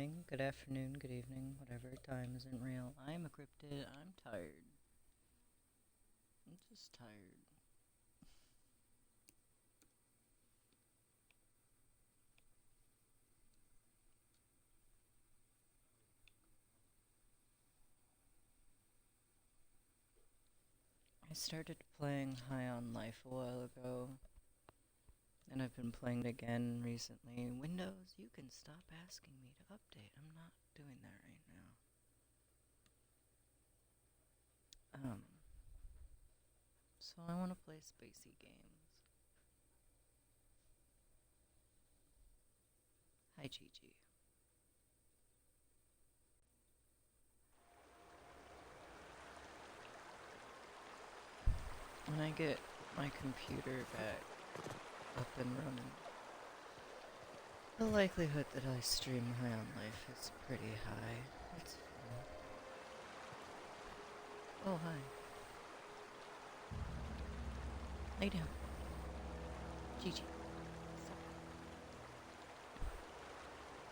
morning, good afternoon, good evening, whatever time isn't real. I'm a cryptid. I'm tired. I'm just tired. I started playing High on Life a while ago, and I've been playing it again recently. Windows, you can stop asking me to update. I'm not doing that right now. So I want to play spacey games. Hi, Gigi. When I get my computer back up and running, the likelihood that I stream High on Life is pretty high. It's fun. Oh, hi. Lay down. Gigi. Stop.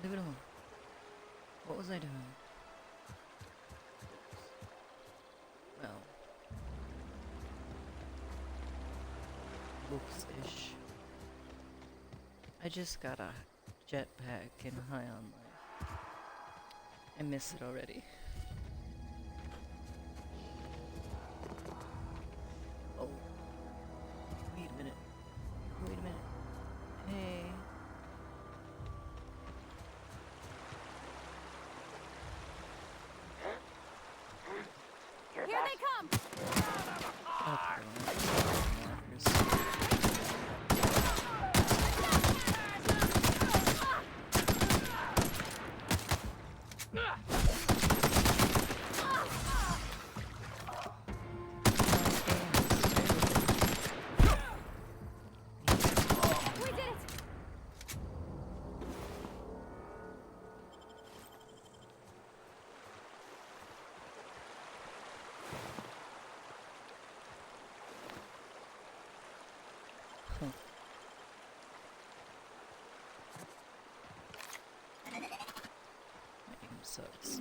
Leave it alone. What was I doing? Well. Whoops-ish. I just got a jetpack in High on Life. I miss it already. Oh. Wait a minute. Wait a minute. Hey. Here they come! Sucks.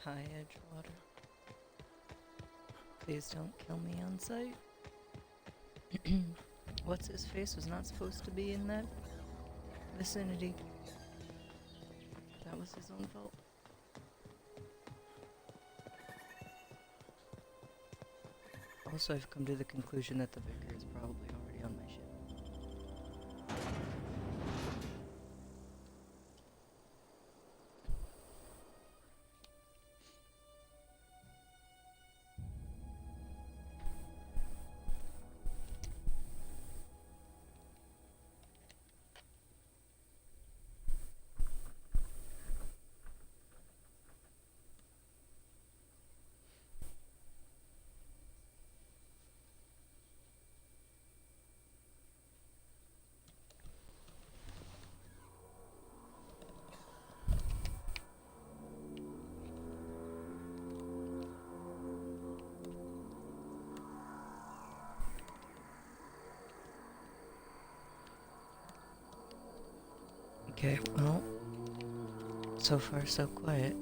Hi, Edgewater. Please don't kill me on sight. What's his face was not supposed to be in that vicinity. That was his own fault. Also, I've come to the conclusion that the vicar is probably already on my ship. Okay, well, so far so quiet.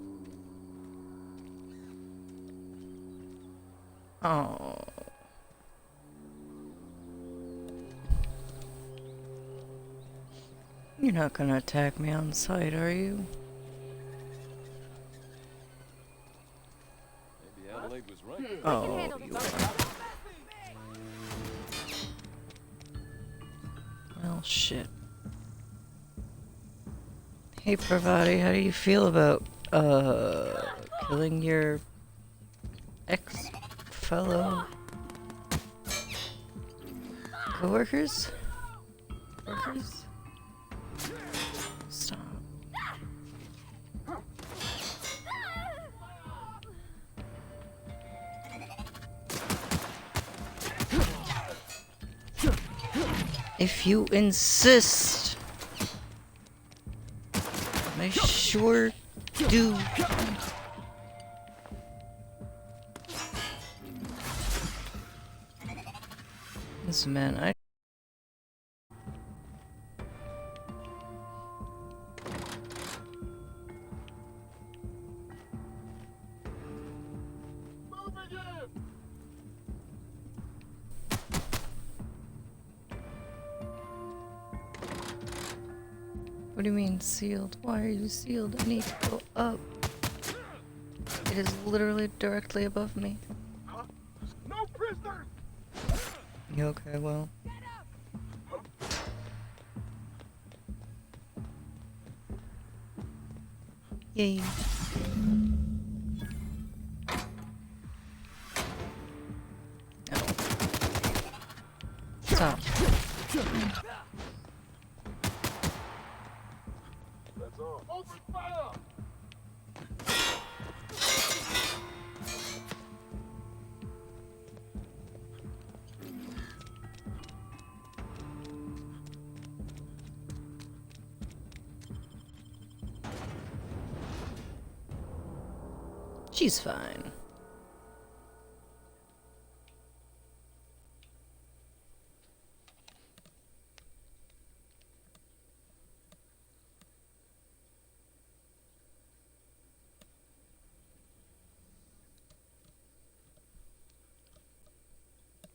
Oh. You're not gonna attack me on sight, are you? Maybe Adelaide was right. Oh, you well, shit. Hey, Parvati, how do you feel about, killing your ex-fellow co-workers? Workers? Stop. If you insist. I sure do. Listen, man, What do you mean sealed? Why are you sealed? I need to go up. It is literally directly above me. No prisoners! Yeah, okay, well. Yay. Oh. Stop. That's all. Open fire! She's fine.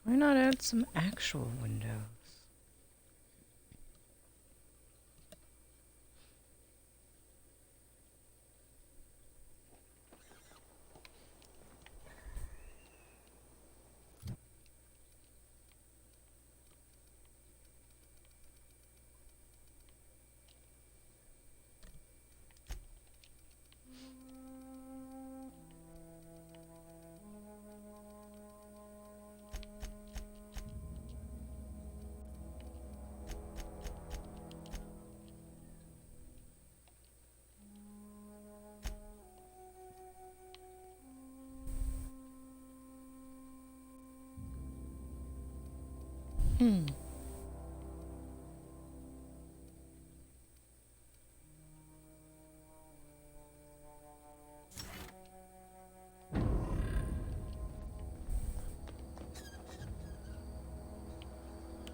Why not add some actual windows? Hmm.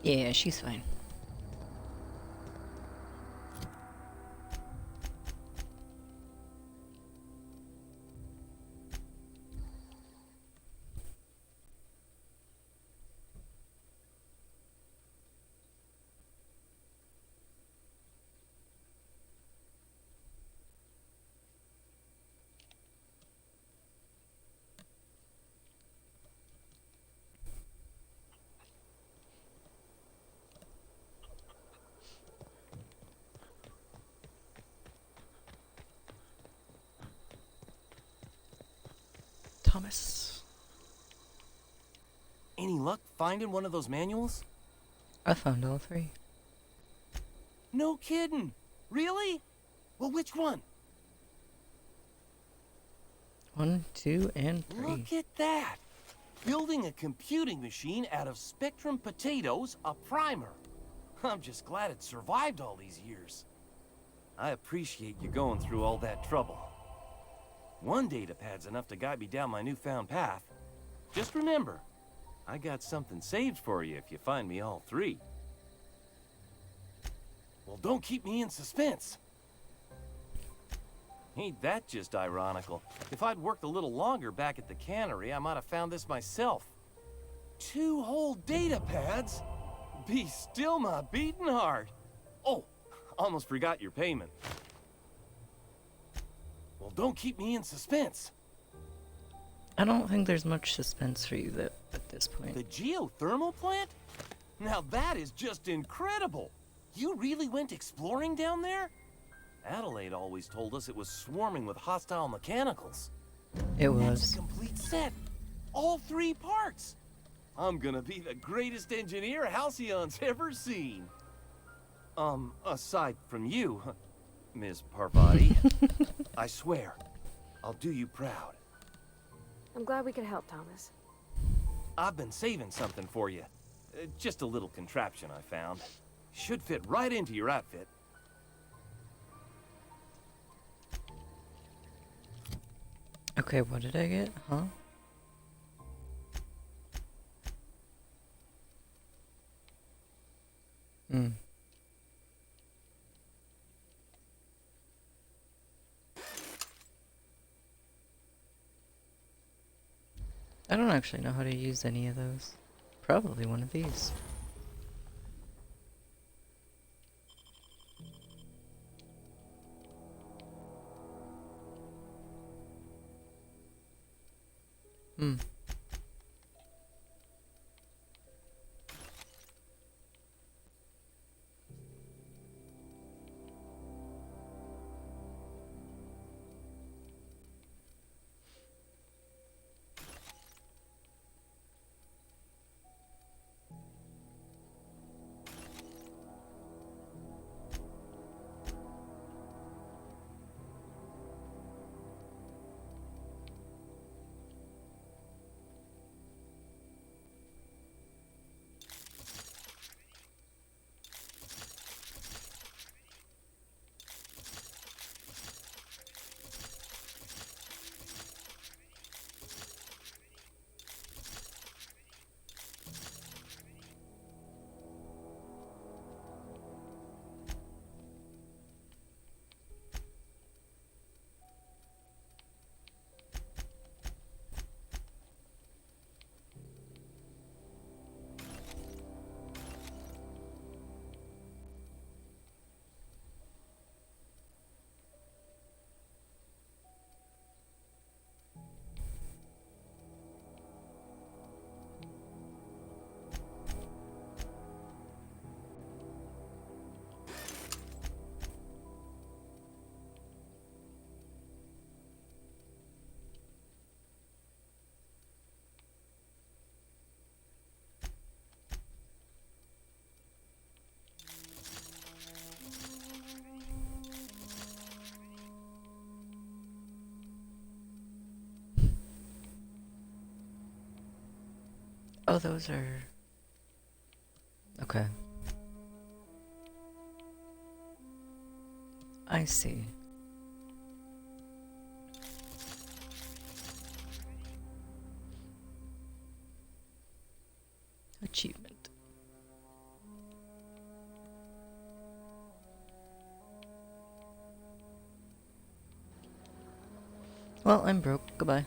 Yeah, she's fine. Thomas. Any luck finding one of those manuals? I found all three. No kidding. Really? Well, which one? 1, 2, and 3. Look at that. Building a computing machine out of Spectrum potatoes, a primer. I'm just glad it survived all these years. I appreciate you going through all that trouble. One datapad's enough to guide me down my newfound path. Just remember, I got something saved for you if you find me all three. Well, don't keep me in suspense. Ain't that just ironical? If I'd worked a little longer back at the cannery, I might have found this myself. 2 whole datapads? Be still my beating heart. Oh, almost forgot your payment. Well, don't keep me in suspense. I don't think there's much suspense for you at this point. The geothermal plant? Now that is just incredible. You really went exploring down there? Adelaide always told us it was swarming with hostile mechanicals. It That's was. a complete set. All 3 parts. I'm gonna be the greatest engineer Halcyon's ever seen. Aside from you, Ms. Parvati. I swear, I'll do you proud. I'm glad we could help, Thomas. I've been saving something for you. Just a little contraption I found. Should fit right into your outfit. Okay, what did I get? Huh? Hmm. I don't actually know how to use any of those. Probably one of these. Hmm. Oh, those are... Okay. I see. Achievement. Well, I'm broke. Goodbye.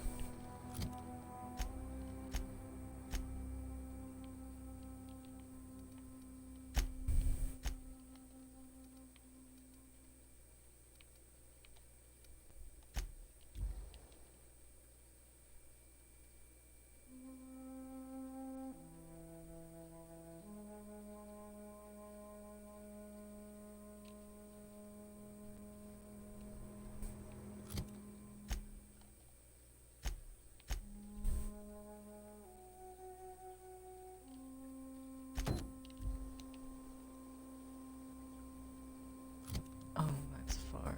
Oh, that's far.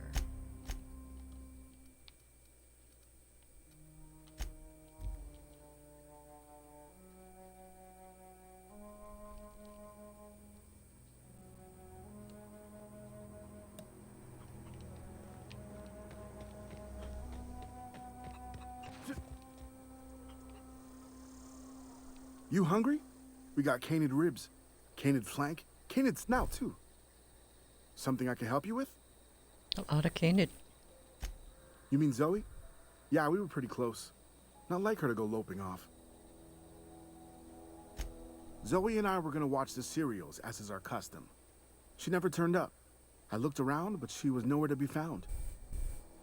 You hungry? We got canid ribs, canid flank, canid snout too. Something I can help you with? A lot of canid. You mean Zoe? Yeah, we were pretty close. Not like her to go loping off. Zoe and I were gonna watch the serials, as is our custom. She never turned up. I looked around, but she was nowhere to be found.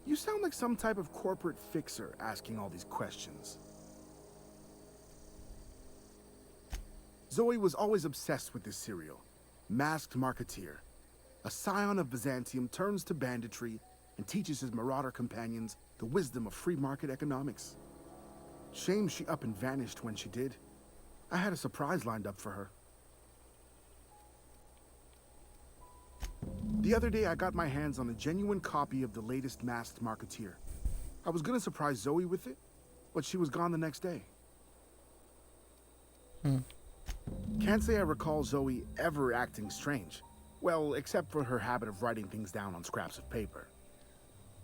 You sound like some type of corporate fixer asking all these questions. Zoe was always obsessed with this serial. Masked Marketeer. A scion of Byzantium turns to banditry and teaches his marauder companions the wisdom of free market economics. Shame she up and vanished when she did. I had a surprise lined up for her. The other day I got my hands on a genuine copy of the latest Masked Marketeer. I was gonna surprise Zoe with it, but she was gone the next day. Can't say I recall Zoe ever acting strange. Well, except for her habit of writing things down on scraps of paper.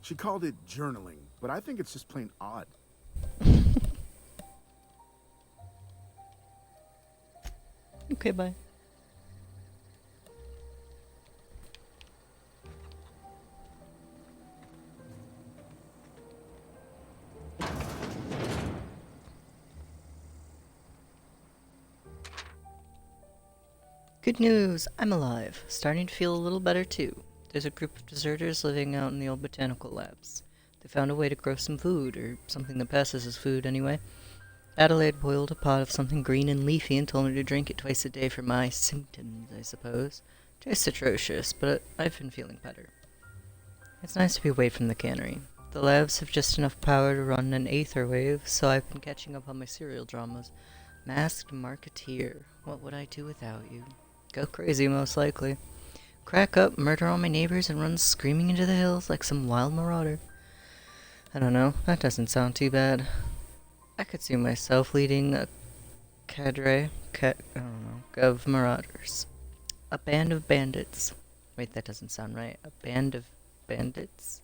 She called it journaling, but I think it's just plain odd. Okay, bye. Good news, I'm alive. Starting to feel a little better too. There's a group of deserters living out in the old botanical labs. They found a way to grow some food, or something that passes as food anyway. Adelaide boiled a pot of something green and leafy and told me to drink it twice a day for my symptoms, I suppose. Tastes atrocious, but I've been feeling better. It's nice to be away from the cannery. The labs have just enough power to run an aether wave, so I've been catching up on my serial dramas. Masked Marketeer. What would I do without you? Go crazy, most likely. Crack up, murder all my neighbors, and run screaming into the hills like some wild marauder. I don't know, that doesn't sound too bad. I could see myself leading a of marauders. A band of bandits. Wait, that doesn't sound right. A band of bandits?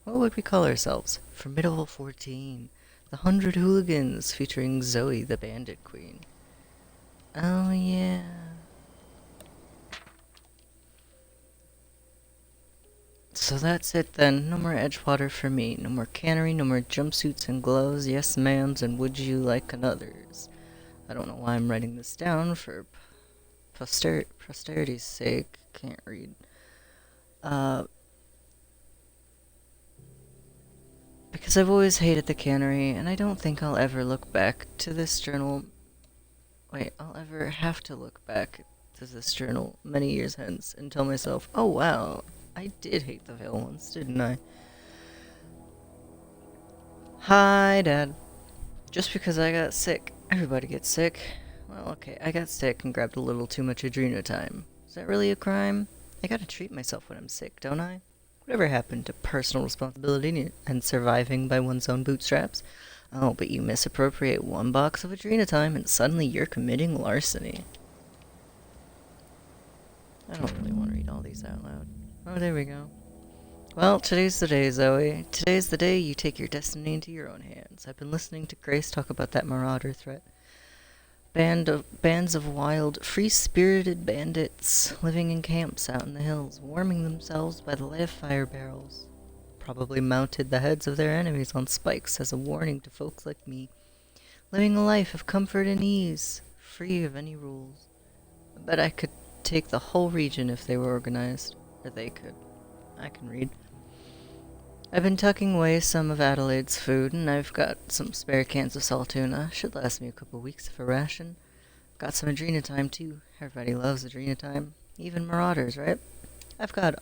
What would we call ourselves? Formidable 14. The 100 Hooligans, featuring Zoe, the Bandit Queen. Oh, yeah. So that's it then. No more Edgewater for me. No more cannery, no more jumpsuits and gloves, yes ma'ams, and would you like another's? I don't know why I'm writing this down for posterity's sake. Can't read. Because I've always hated the cannery, and I don't think I'll ever look back to this journal. Wait, I'll ever have to look back to this journal many years hence and tell myself, oh wow, I did hate the Veil once, didn't I? Hi, Dad. Just because I got sick. Everybody gets sick. Well, okay, I got sick and grabbed a little too much Adrenotime. Is that really a crime? I gotta treat myself when I'm sick, don't I? Whatever happened to personal responsibility and surviving by one's own bootstraps? Oh, but you misappropriate one box of Adrenotime and suddenly you're committing larceny. I don't really want to read all these out loud. Oh, there we go. Well, today's the day, Zoe. Today's the day you take your destiny into your own hands. I've been listening to Grace talk about that marauder threat. Bands of wild, free-spirited bandits living in camps out in the hills, warming themselves by the light of fire barrels. Probably mounted the heads of their enemies on spikes as a warning to folks like me. Living a life of comfort and ease, free of any rules. I bet I could take the whole region if they were organized. Or they could. I can read. I've been tucking away some of Adelaide's food, and I've got some spare cans of salt tuna. Should last me a couple weeks of a ration. Got some Adrenotime, too. Everybody loves Adrenotime. Even marauders, right? I got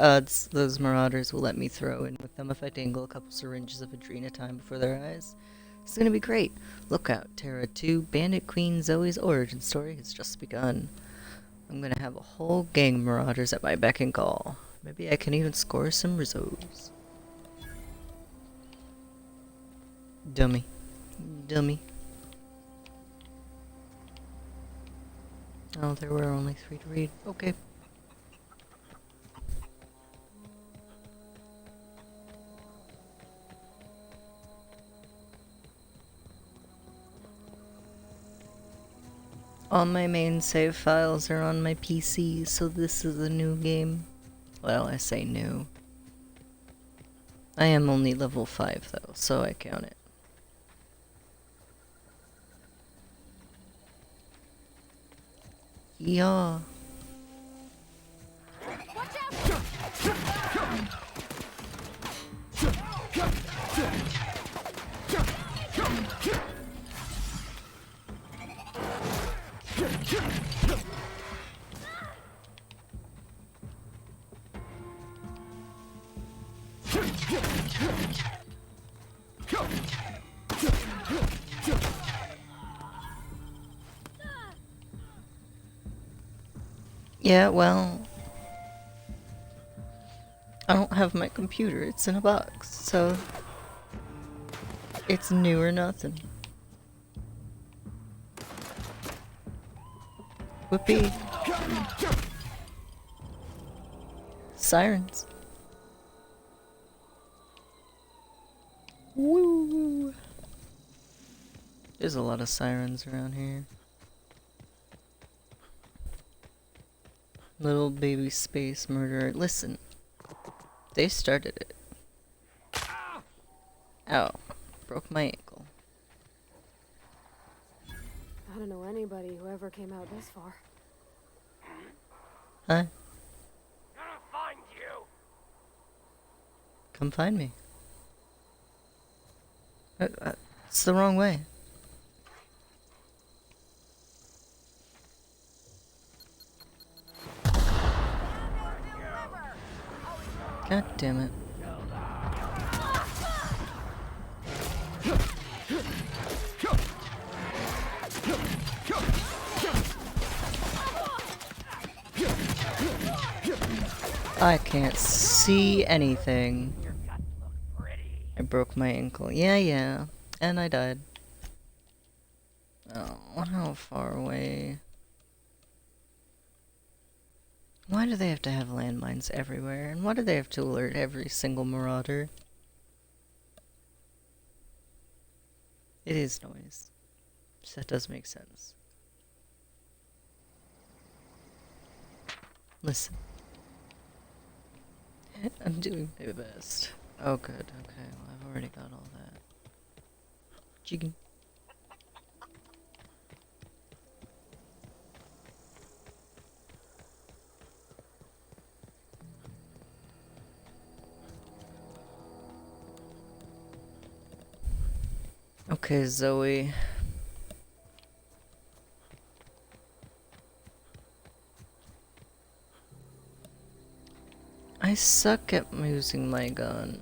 odds those marauders will let me throw in with them if I dangle a couple syringes of Adrenotime before their eyes. It's gonna be great. Look out, Terra 2, Bandit Queen Zoe's origin story has just begun. I'm gonna have a whole gang of marauders at my beck and call. Maybe I can even score some risottos. Dummy. Dummy. Oh, there were only 3 to read. Okay. All my main save files are on my PC, so this is a new game. Well, I say new. I am only level 5 though, so I count it. Yeah. Yeah, well, I don't have my computer, it's in a box, so it's new or nothing. Whoopee. Sirens. Woo! There's a lot of sirens around here. Little baby space murderer. Listen. They started it. Ow. Broke my ankle. I don't know anybody who ever came out this far. Hi. Gonna find you. Come find me. It's the wrong way. God damn it. I can't see anything. I broke my ankle. Yeah. And I died. Oh, how far away? Why do they have to have landmines everywhere? And why do they have to alert every single marauder? It is noise. So that does make sense. Listen. I'm doing my best. Oh good, okay, well I've already got all that. Chicken. Okay, Zoe. I suck at using my gun.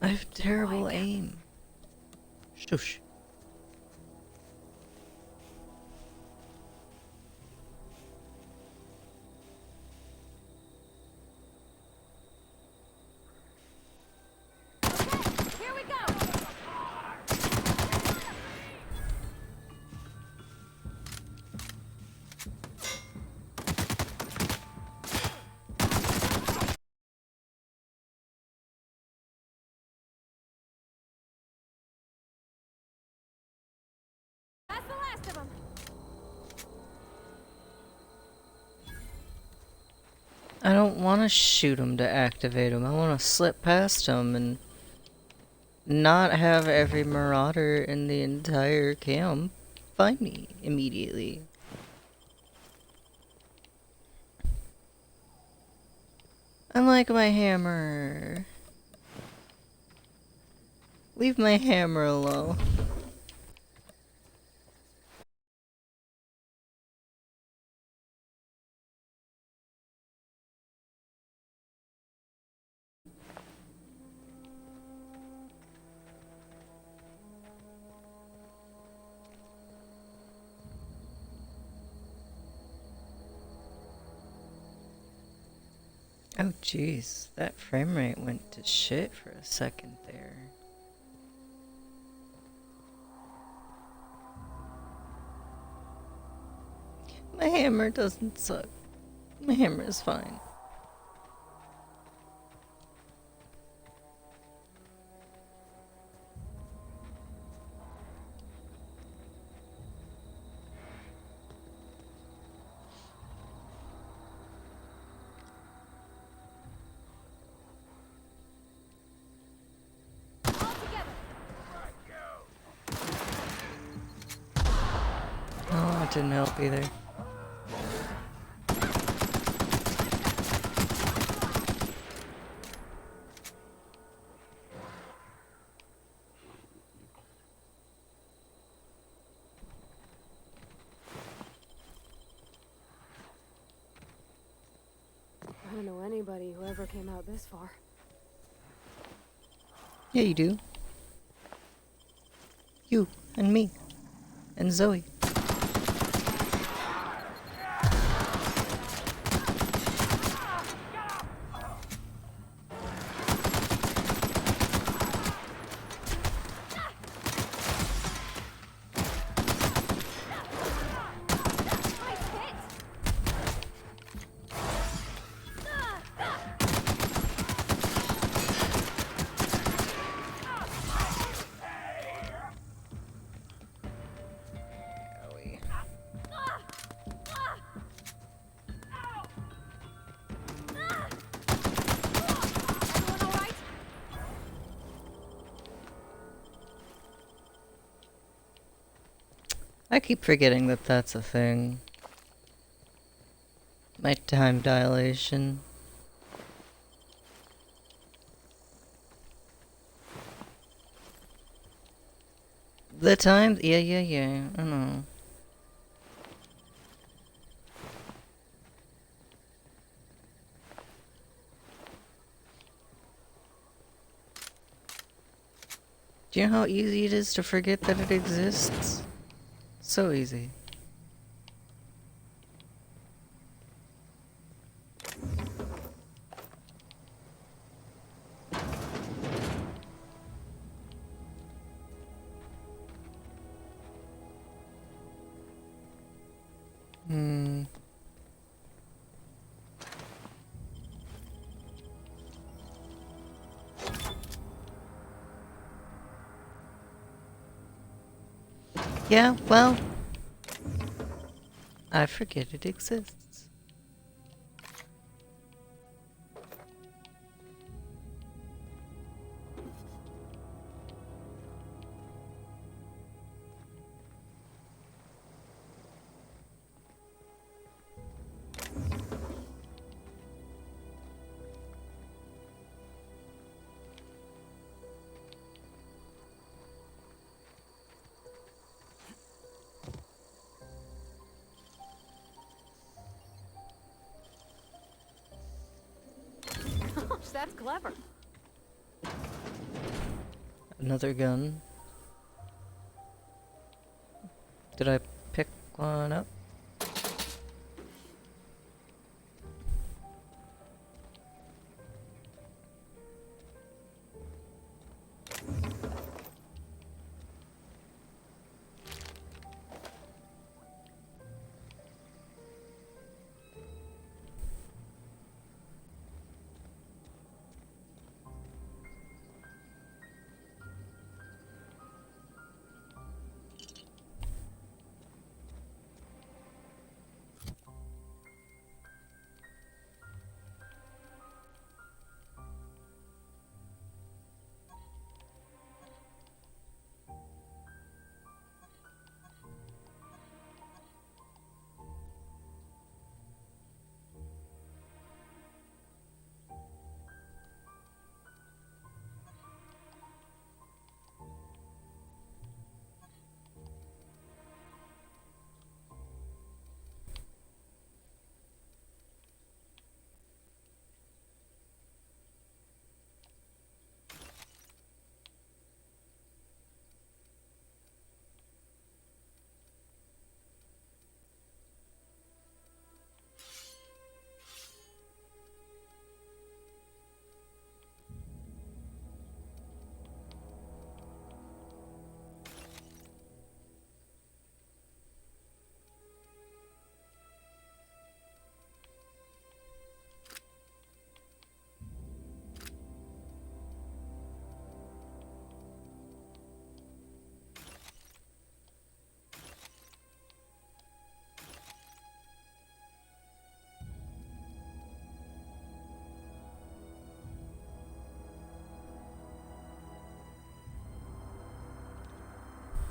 I have terrible aim. Shush. Here we go! That's the last of them. I don't want to shoot him to activate him. I want to slip past him and not have every marauder in the entire camp find me immediately. I like my hammer. Leave my hammer alone. Oh jeez, that frame rate went to shit for a second there. My hammer doesn't suck. My hammer is fine. Oh, it didn't help either. I don't know anybody who ever came out this far. Yeah, you do. You and me and Zoe. I keep forgetting that that's a thing. My time dilation. The time? Yeah. I know. Do you know how easy it is to forget that it exists? So easy. Hmm. Yeah, well, I forget it exists. Gosh, that's clever. Another gun. Did I pick one up?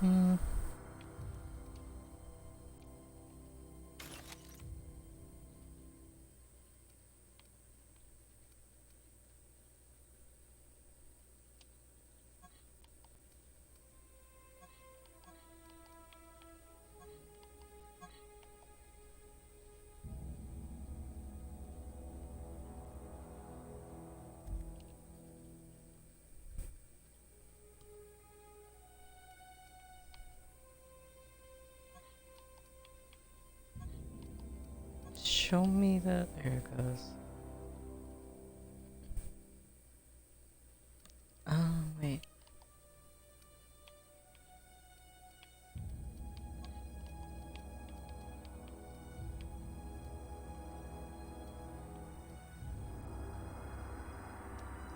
Hmm. Show me that. There it goes. Oh, wait.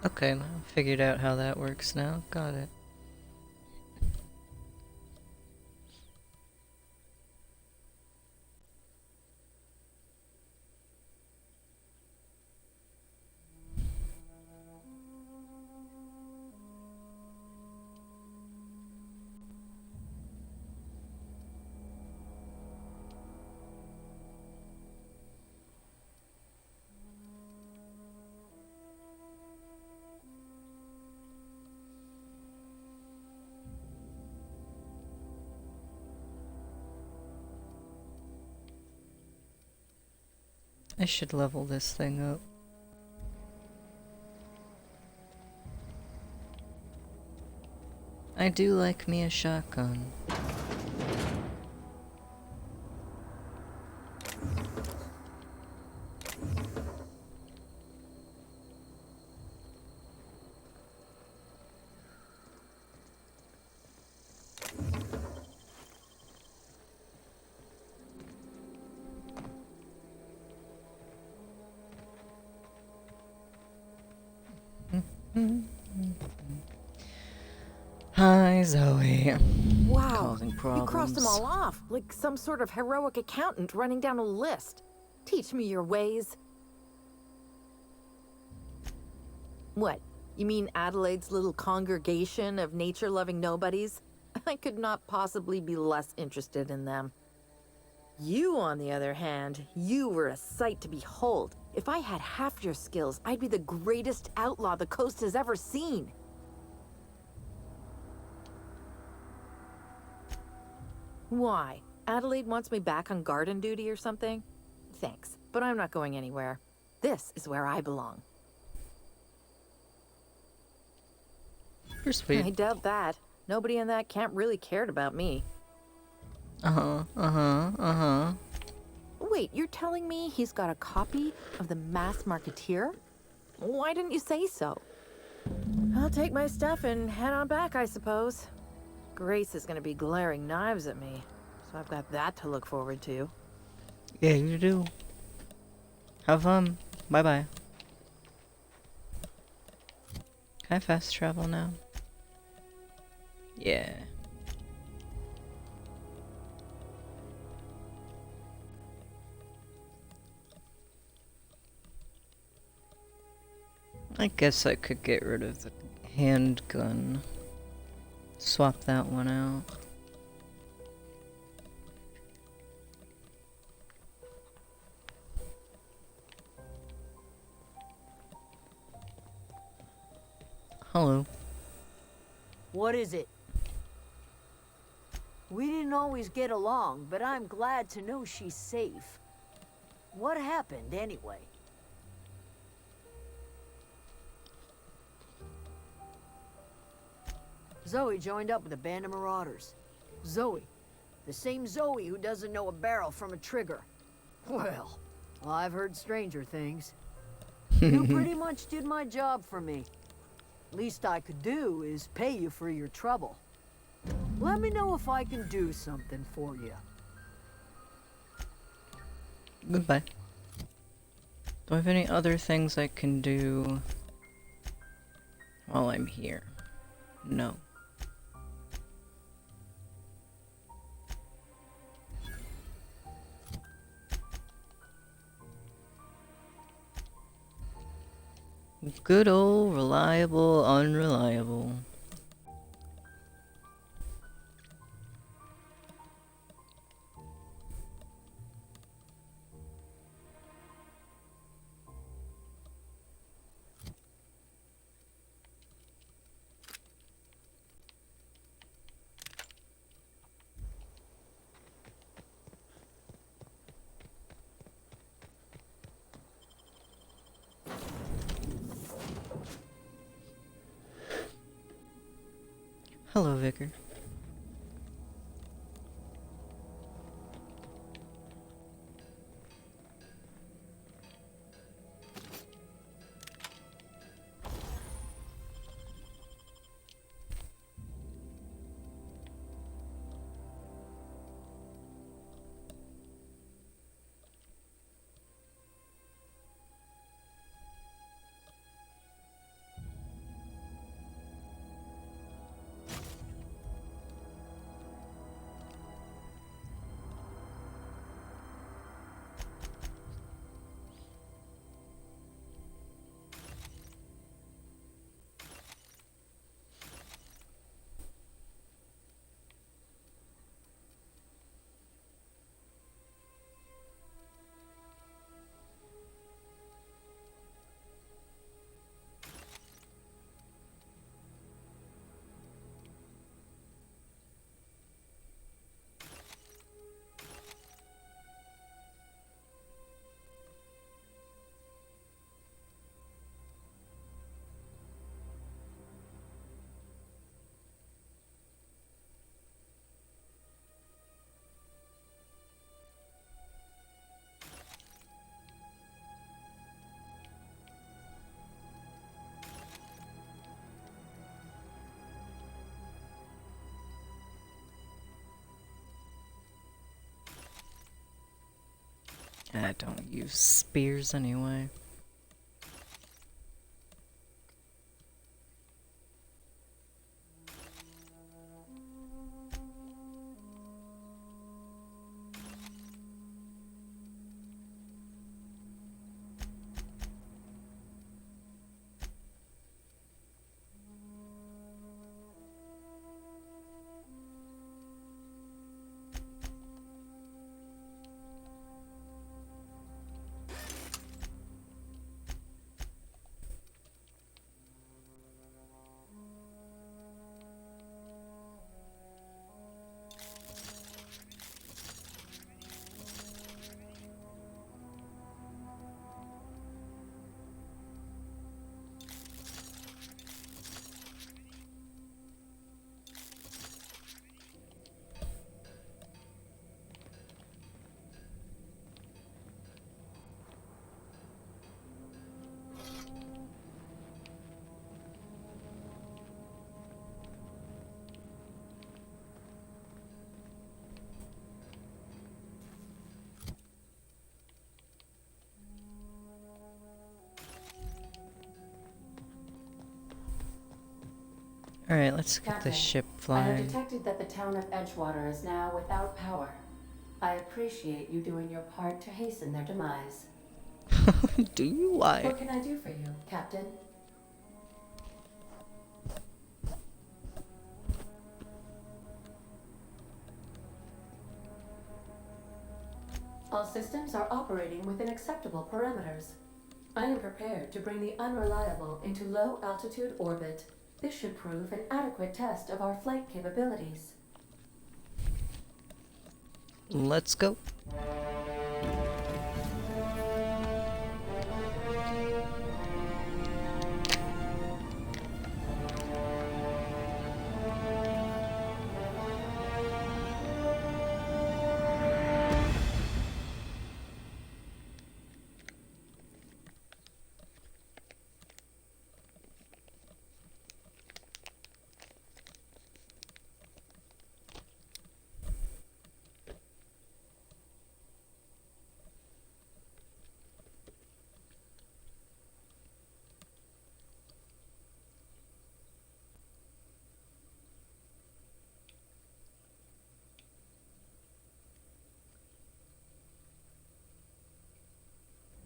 Okay, I figured out how that works now. Got it. I should level this thing up. I do like me a shotgun. Hi, Zoe. Wow, Causing you crossed them problems. all off, like some sort of heroic accountant running down a list. Teach me your ways. What? You mean Adelaide's little congregation of nature-loving nobodies? I could not possibly be less interested in them. You, on the other hand, you were a sight to behold. If I had half your skills, I'd be the greatest outlaw the coast has ever seen. Why? Adelaide wants me back on garden duty or something? Thanks, but I'm not going anywhere. This is where I belong. You're sweet. I doubt that. Nobody in that camp really cared about me. Wait, you're telling me he's got a copy of the Mass Marketeer? Why didn't you say so? I'll take my stuff and head on back, I suppose. Grace is gonna be glaring knives at me, so I've got that to look forward to. Yeah, you do. Have fun. Bye-bye. Can I fast travel now? Yeah. I guess I could get rid of the handgun. Swap that one out. Hello. What is it? We didn't always get along, but I'm glad to know she's safe. What happened, anyway? Zoe joined up with a band of marauders. Zoe. The same Zoe who doesn't know a barrel from a trigger. Well, I've heard stranger things. You pretty much did my job for me. Least I could do is pay you for your trouble. Let me know if I can do something for you. Goodbye. Do I have any other things I can do while I'm here? No. Good old reliable, unreliable. Hello, Vicar. I don't use spears anyway. Alright, let's get the Captain, ship I have flying. detected that the town of Edgewater is now without power. I appreciate you doing your part to hasten their demise. Do you? Why? What can I do for you, Captain? All systems are operating within acceptable parameters. I am prepared to bring the Unreliable into low-altitude orbit. This should prove an adequate test of our flight capabilities. Let's go.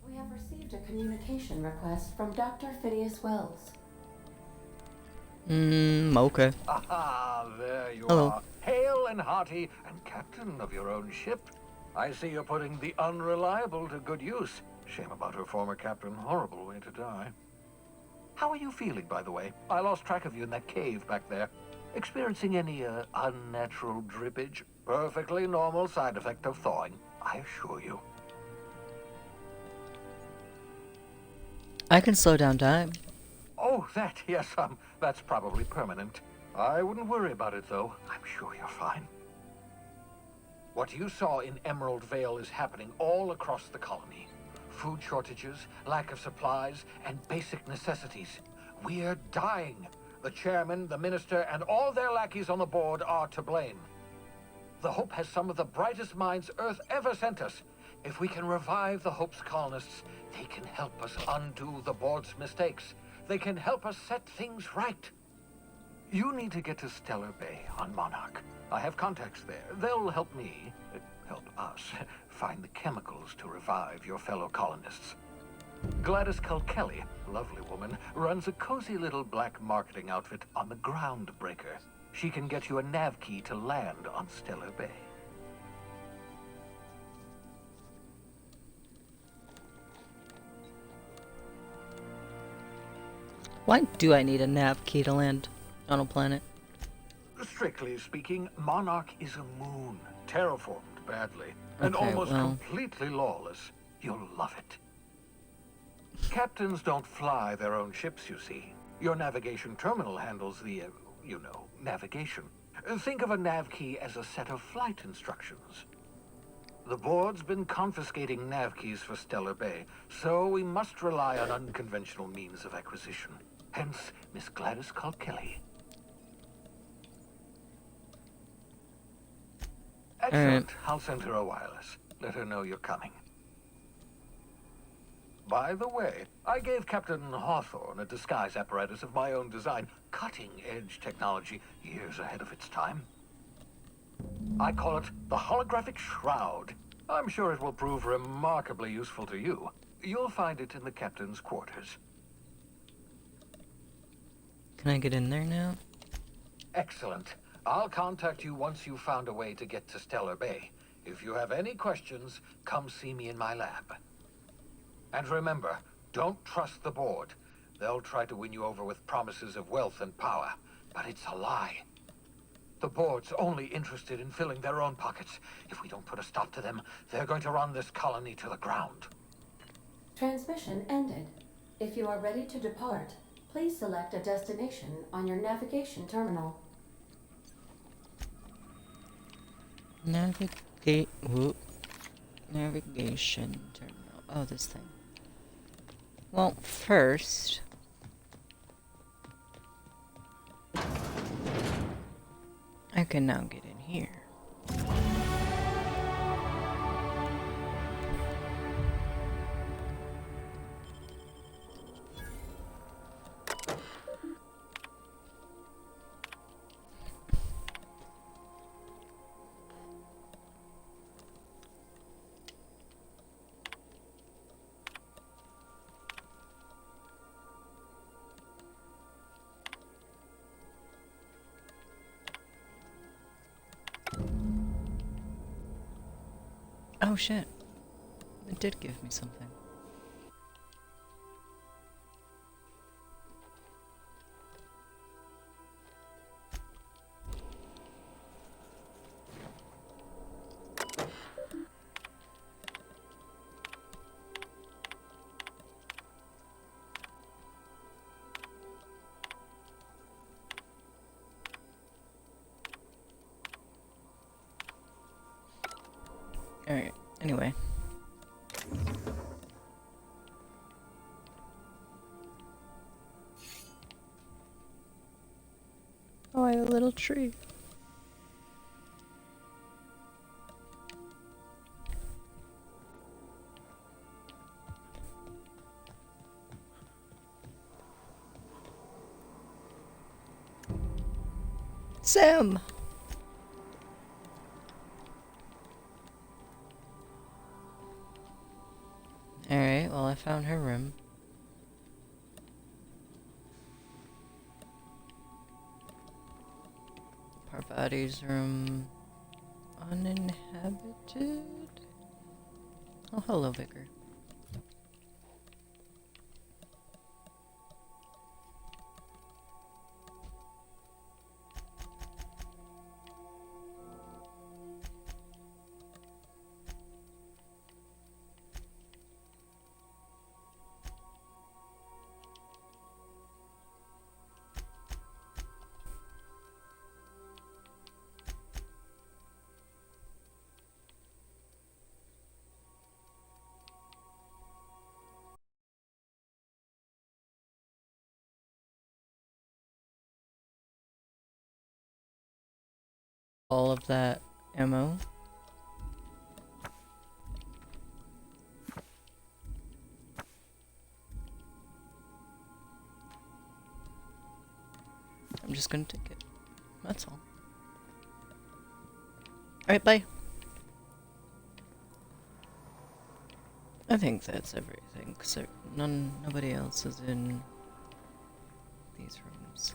We have received a communication request from Dr. Phineas Wells. Okay. Ah, there you Hello. are. Hale and hearty, and captain of your own ship. I see you're putting the Unreliable to good use. Shame about her former captain. Horrible way to die. How are you feeling, by the way? I lost track of you in that cave back there. Experiencing any, unnatural drippage? Perfectly normal side effect of thawing, I assure you. I can slow down time. Oh, that, yes, that's probably permanent. I wouldn't worry about it, though. I'm sure you're fine. What you saw in Emerald Vale is happening all across the colony. Food shortages, lack of supplies, and basic necessities. We're dying. The chairman, the minister, and all their lackeys on the board are to blame. The Hope has some of the brightest minds Earth ever sent us. If we can revive the Hope's colonists, they can help us undo the board's mistakes. They can help us set things right. You need to get to Stellar Bay on Monarch. I have contacts there. They'll help me, help us, find the chemicals to revive your fellow colonists. Gladys Culkelly, lovely woman, runs a cozy little black marketing outfit on the Groundbreaker. She can get you a nav key to land on Stellar Bay. Why do I need a nav key to land on a planet? Strictly speaking, Monarch is a moon, terraformed badly, and Okay, almost well. completely lawless. You'll love it. Captains don't fly their own ships, you see. Your navigation terminal handles the, navigation. Think of a nav key as a set of flight instructions. The board's been confiscating nav keys for Stellar Bay, so we must rely on unconventional means of acquisition. Hence, Miss Gladys Culkelly. Excellent. I'll send her a wireless. Let her know you're coming. By the way, I gave Captain Hawthorne a disguise apparatus of my own design, cutting-edge technology, years ahead of its time. I call it the Holographic Shroud. I'm sure it will prove remarkably useful to you. You'll find it in the captain's quarters. Can I get in there now? Excellent. I'll contact you once you've found a way to get to Stellar Bay. If you have any questions, come see me in my lab. And remember, don't trust the board. They'll try to win you over with promises of wealth and power, but it's a lie. The board's only interested in filling their own pockets. If we don't put a stop to them, they're going to run this colony to the ground. Transmission ended. If you are ready to depart, please select a destination on your navigation terminal. Navigation terminal. Oh, this thing. Well, first... I can now get in here. Oh shit. It did give me something. Alright, anyway. Oh, I have a little tree. Sam! Alright, well I found her room. Parvati's room. Uninhabited? Oh, hello, Vicar. All of that ammo. I'm just gonna take it. That's all. Alright, bye. I think that's everything, cause nobody else is in these rooms.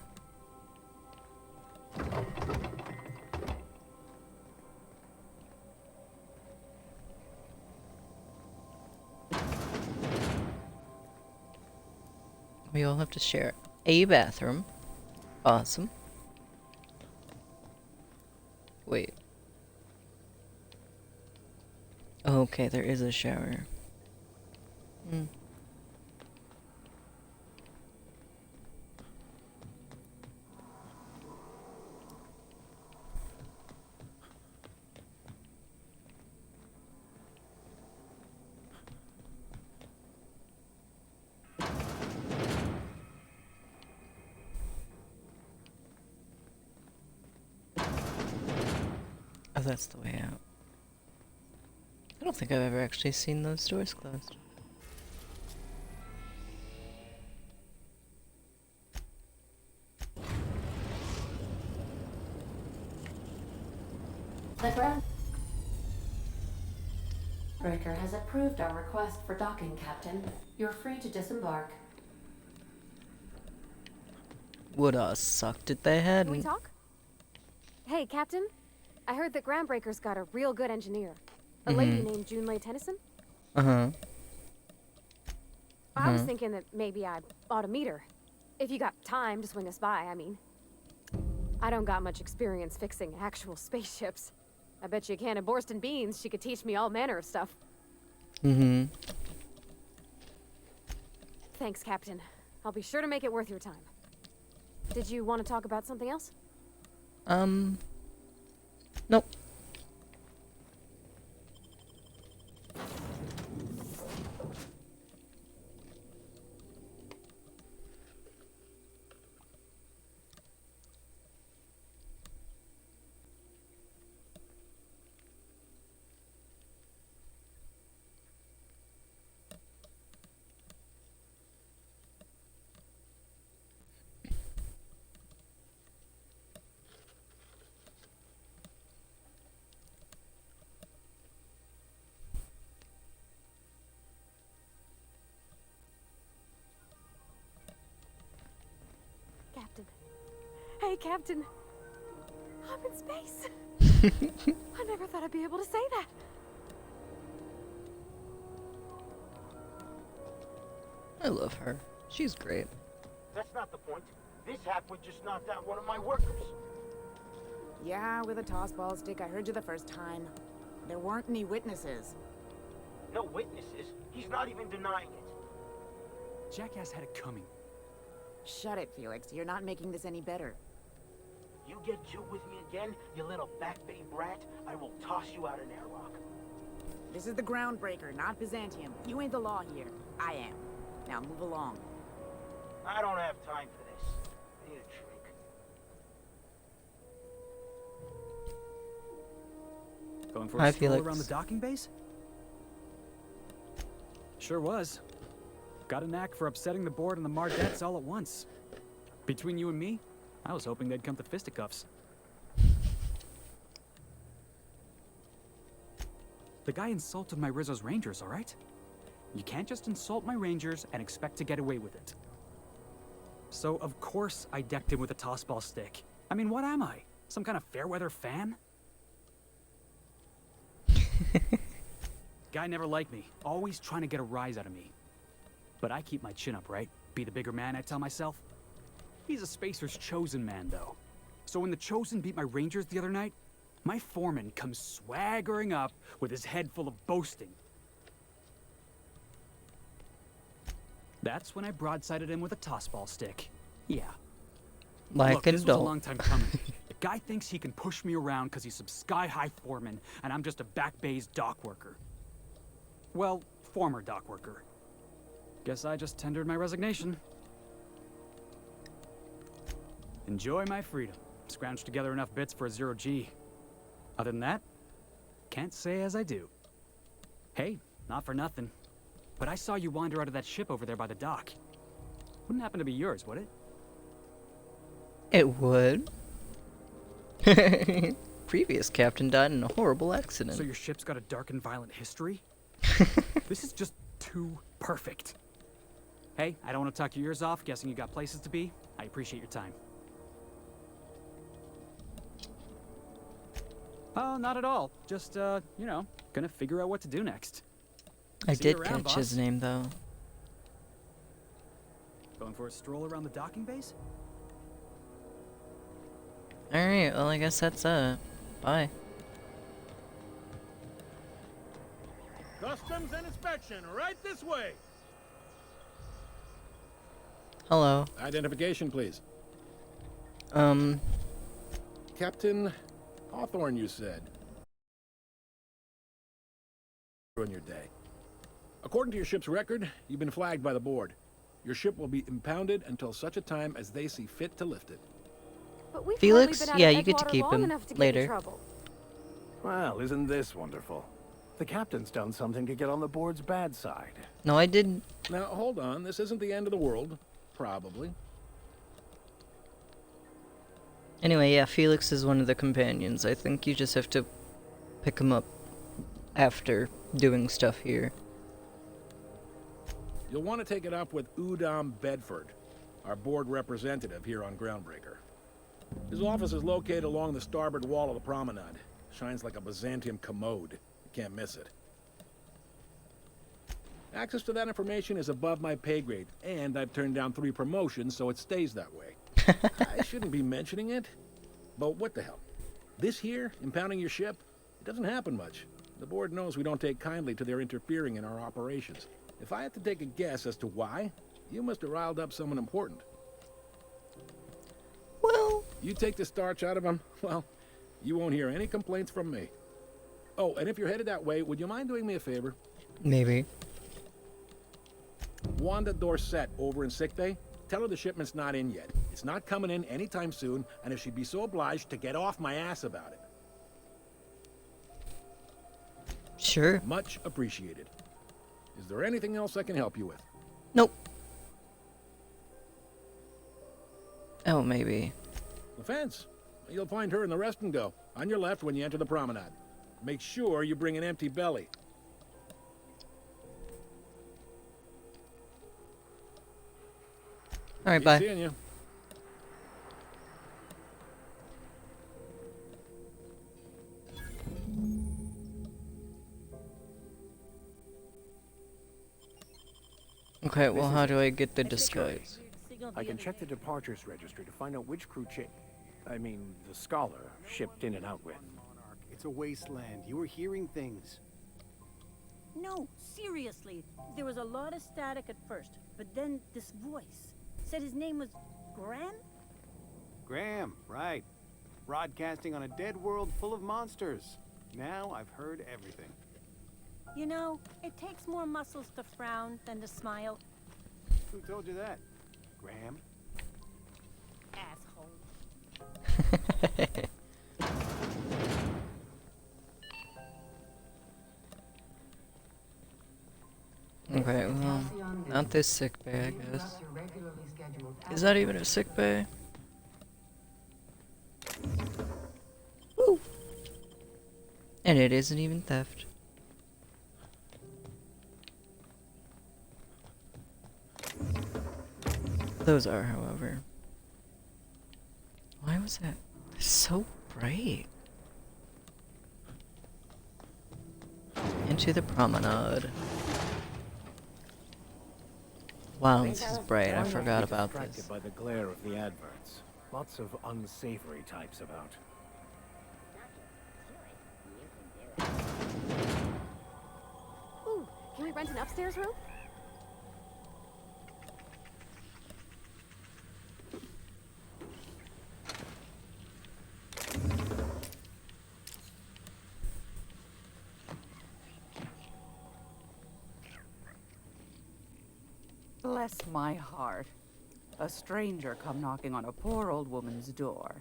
We all have to share a bathroom. Awesome. Wait. Okay, there is a shower. Hmm. Oh, that's the way out. I don't think I've ever actually seen those doors closed. The ground breaker has approved our request for docking, Captain. You're free to disembark. Woulda sucked if they hadn't. Can we talk? Hey, Captain. I heard that Groundbreaker's got a real good engineer. A lady named Junlei Tennyson. Uh-huh. I was thinking that maybe I ought to meet her. If you got time to swing us by, I mean. I don't got much experience fixing actual spaceships. I bet you a can of Borston beans she could teach me all manner of stuff. Mm-hmm. Thanks, Captain. I'll be sure to make it worth your time. Did you want to talk about something else? Nope. Captain. Hey, Captain. I'm in space. I never thought I'd be able to say that. I love her. She's great. That's not the point. This halfwit just knocked out one of my workers. Yeah, with a tossball stick. I heard you the first time. There weren't any witnesses. No witnesses. He's not even denying it. Jackass had it coming. Shut it, Felix. You're not making this any better. You get you with me again, you little backbay brat, I will toss you out an airlock. This is the Groundbreaker, not Byzantium. You ain't the law here. I am. Now move along. I don't have time for this. I need a drink. Going for Hi, a stroll Felix. around the docking base? Sure was. Got a knack for upsetting the board and the Mardettes all at once. Between you and me, I was hoping they'd come to fisticuffs. The guy insulted my Rizzo's Rangers, all right? You can't just insult my Rangers and expect to get away with it. So, of course, I decked him with a tossball stick. I mean, what am I? Some kind of fair-weather fan? Guy never liked me, always trying to get a rise out of me. But I keep my chin up, right? Be the bigger man, I tell myself. He's a Spacer's chosen man, though. So when the Chosen beat my Rangers the other night, my foreman comes swaggering up with his head full of boasting. That's when I broadsided him with a tossball stick. Yeah. Like Look, an this was a adult. long time coming. Guy thinks he can push me around because he's some sky-high foreman, and I'm just a back bay's dock worker. Well, former dock worker. Guess I just tendered my resignation. Enjoy my freedom. Scrounged together enough bits for a 0G. Other than that, can't say as I do. Hey, not for nothing, but I saw you wander out of that ship over there by the dock. Wouldn't happen to be yours, would it? It would. Previous captain died in a horrible accident. So your ship's got a dark and violent history? This is just too perfect. Hey, I don't want to talk your ears off, guessing you got places to be. I appreciate your time. Oh, not at all. Just, you know, gonna figure out what to do next. I See you did around, catch his boss. name, though. Going for a stroll around the docking base? Alright, well, I guess that's bye. Customs and inspection, right this way. Hello. Identification, please. Captain Hawthorne, you said. On your day. According to your ship's record, you've been flagged by the board. Your ship will be impounded until such a time as they see fit to lift it. But we've Felix? hardly been out Yeah, of you get to Edgewater keep long him enough to get later. in trouble. Well, isn't this wonderful? The captain's done something to get on the board's bad side. No, I didn't. Now, hold on. This isn't the end of the world. Probably. Anyway, yeah, Felix is one of the companions. I think you just have to pick him up after doing stuff here. You'll want to take it up with Udom Bedford, our board representative here on Groundbreaker. His office is located along the starboard wall of the promenade. Shines like a Byzantium commode. You can't miss it. Access to that information is above my pay grade, and I've turned down 3 promotions, so it stays that way. I shouldn't be mentioning it, but what the hell? This here, impounding your ship, it doesn't happen much. The board knows we don't take kindly to their interfering in our operations. If I had to take a guess as to why, you must have riled up someone important. Well... You take the starch out of them, well, you won't hear any complaints from me. Oh, and if you're headed that way, would you mind doing me a favor? Maybe. Wanda Dorset over in sickbay, tell her the shipment's not in yet. It's not coming in anytime soon, and if she'd be so obliged to get off my ass about it. Sure. Much appreciated. Is there anything else I can help you with? Nope. Oh, maybe. The fence. You'll find her in the rest and go, on your left when you enter the promenade. Make sure you bring an empty belly. Alright, bye. Seeing you. Okay, well, how do I get the disguise? I can check the departures registry to find out which crew the scholar shipped in and out with. It's a wasteland. You were hearing things. No, seriously. There was a lot of static at first, but then this voice said his name was Graham? Graham, right. Broadcasting on a dead world full of monsters. Now I've heard everything. You know, it takes more muscles to frown than to smile. Who told you that? Graham? Asshole. Okay, well, not this sick bay, I guess. Is that even a sick bay? Woo! And it isn't even theft. Those are, however. Why was that so bright? Into the promenade. Wow, this is bright. I forgot about this. By the glare of the adverts. Lots of unsavory types about. Ooh, can we rent an upstairs room? Bless my heart. A stranger come knocking on a poor old woman's door.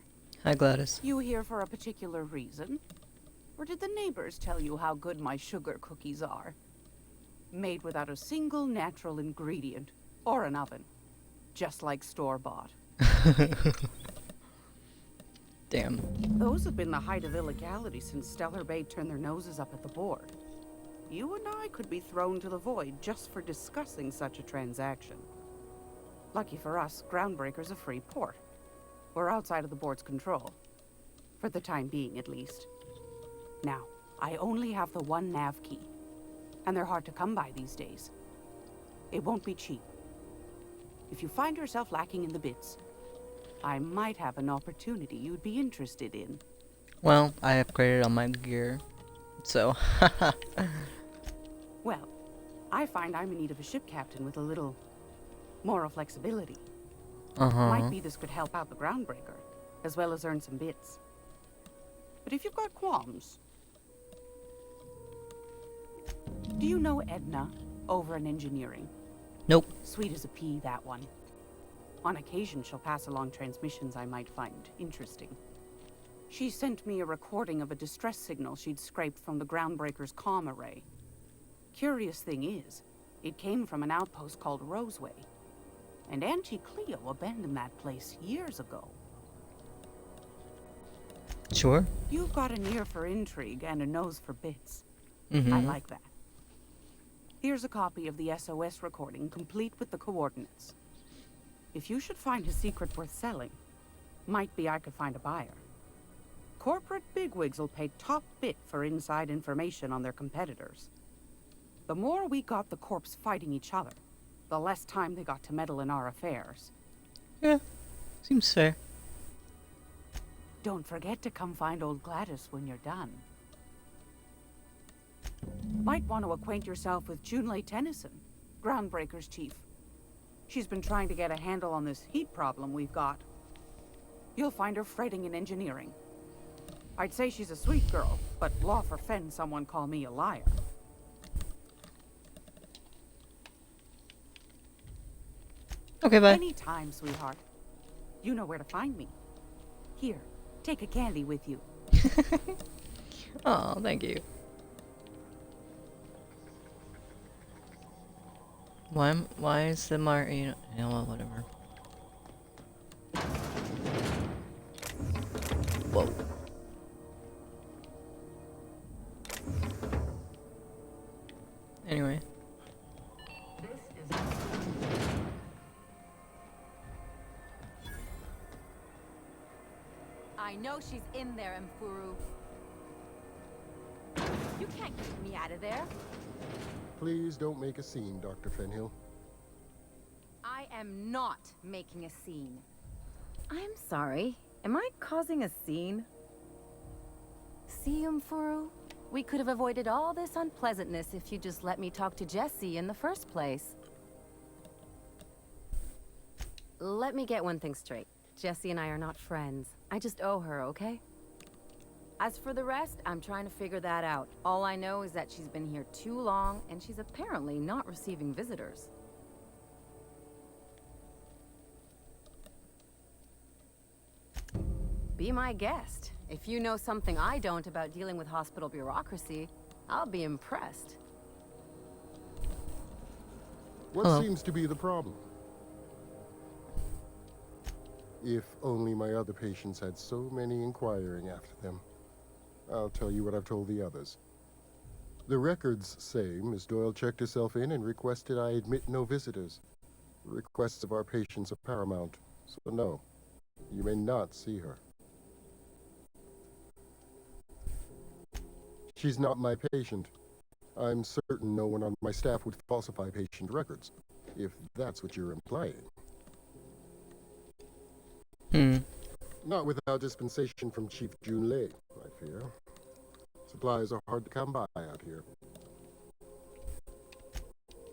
Hi, Gladys. You here for a particular reason? Or did the neighbors tell you how good my sugar cookies are? Made without a single natural ingredient or an oven. Just like store-bought. Damn. Those have been the height of illegality since Stellar Bay turned their noses up at the board. You and I could be thrown to the void just for discussing such a transaction. Lucky for us, Groundbreaker's a free port. We're outside of the board's control. For the time being, at least. Now, I only have the one nav key. And they're hard to come by these days. It won't be cheap. If you find yourself lacking in the bits, I might have an opportunity you'd be interested in. Well, I upgraded all my gear, so Well, I find I'm in need of a ship captain with a little moral flexibility. Might be this could help out the Groundbreaker, as well as earn some bits. But if you've got qualms... Do you know Edna, over in engineering? Nope. Sweet as a pea, that one. On occasion, she'll pass along transmissions I might find interesting. She sent me a recording of a distress signal she'd scraped from the Groundbreaker's comm array. Curious thing is, it came from an outpost called Roseway. And Auntie Cleo abandoned that place years ago. Sure. You've got an ear for intrigue and a nose for bits. I Mhm. like that. Here's a copy of the SOS recording, complete with the coordinates. If you should find a secret worth selling, might be I could find a buyer. Corporate bigwigs will pay top bit for inside information on their competitors. The more we got the corps fighting each other, the less time they got to meddle in our affairs. Yeah, seems fair. Don't forget to come find old Gladys when you're done. Might want to acquaint yourself with Junlei Tennyson, Groundbreaker's chief. She's been trying to get a handle on this heat problem we've got. You'll find her fretting in engineering. I'd say she's a sweet girl, but law forfend someone call me a liar. Okay, bye. Anytime, sweetheart. You know where to find me. Here, take a candy with you. Oh, thank you. Why is the you know what, whatever. Whoa. Anyway. I know she's in there, Mfuru. You can't keep me out of there. Please don't make a scene, Dr. Fenhill. I am not making a scene. I'm sorry. Am I causing a scene? See, Mfuru? We could have avoided all this unpleasantness if you just let me talk to Jessie in the first place. Let me get one thing straight. Jessie and I are not friends. I just owe her, okay? As for the rest, I'm trying to figure that out. All I know is that she's been here too long, and she's apparently not receiving visitors. Be my guest. If you know something I don't about dealing with hospital bureaucracy, I'll be impressed. What seems to be the problem? If only my other patients had so many inquiring after them. I'll tell you what I've told the others. The records say Miss Doyle checked herself in and requested I admit no visitors. The requests of our patients are paramount, so no, you may not see her. She's not my patient. I'm certain no one on my staff would falsify patient records, if that's what you're implying. Not without dispensation from Chief Junlei, I fear. Supplies are hard to come by out here.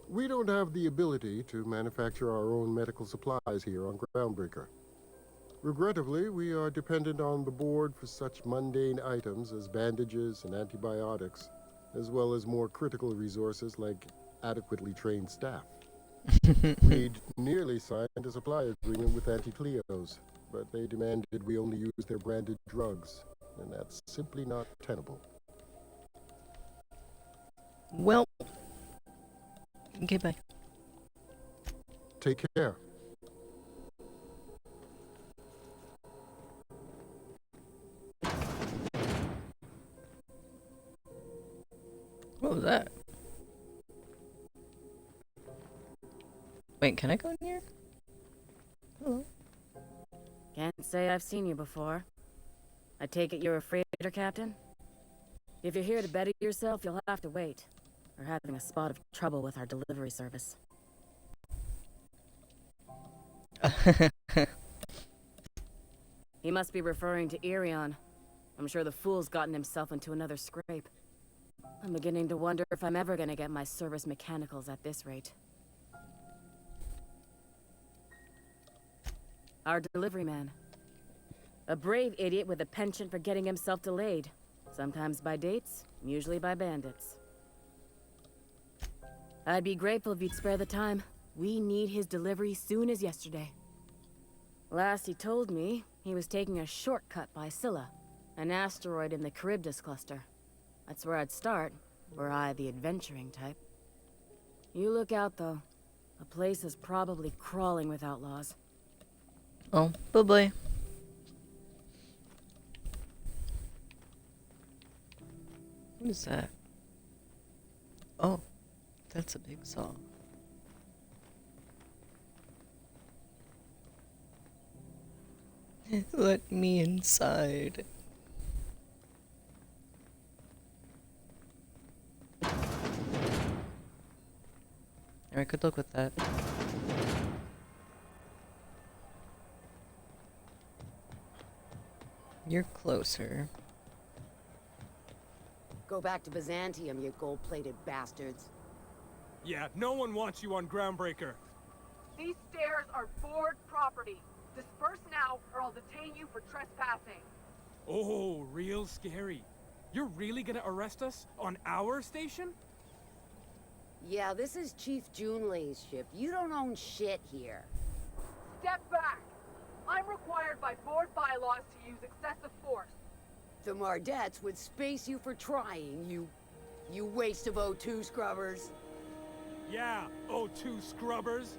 We don't have the ability to manufacture our own medical supplies here on Groundbreaker. Regrettably, we are dependent on the board for such mundane items as bandages and antibiotics, as well as more critical resources like adequately trained staff. We'd nearly signed a supply agreement with Anti-Cleos, but they demanded we only use their branded drugs, and that's simply not tenable. Well. Okay, bye. Take care. What was that? Wait, can I go in here? Hello. Can't say I've seen you before. I take it you're a freighter captain? If you're here to better yourself, you'll have to wait. We're having a spot of trouble with our delivery service. He must be referring to Irion. I'm sure the fool's gotten himself into another scrape. I'm beginning to wonder if I'm ever gonna get my service mechanicals at this rate. Our delivery man. A brave idiot with a penchant for getting himself delayed. Sometimes by dates, usually by bandits. I'd be grateful if you'd spare the time. We need his delivery soon as yesterday. Last he told me, he was taking a shortcut by Scylla, an asteroid in the Charybdis cluster. That's where I'd start, were I the adventuring type. You look out, though. The place is probably crawling with outlaws. Oh, bye-bye. What is that? Oh, that's a big saw. Let me inside. Alright, good luck with that. You're closer. Go back to Byzantium, you gold-plated bastards. Yeah, no one wants you on Groundbreaker. These stairs are board property. Disperse now, or I'll detain you for trespassing. Oh, real scary. You're really gonna arrest us on our station? Yeah, this is Chief Junlei's ship. You don't own shit here. Step back. I'm required by board bylaws to use excessive force. The Mardettes would space you for trying, you waste of O2 scrubbers. Yeah, O2 scrubbers.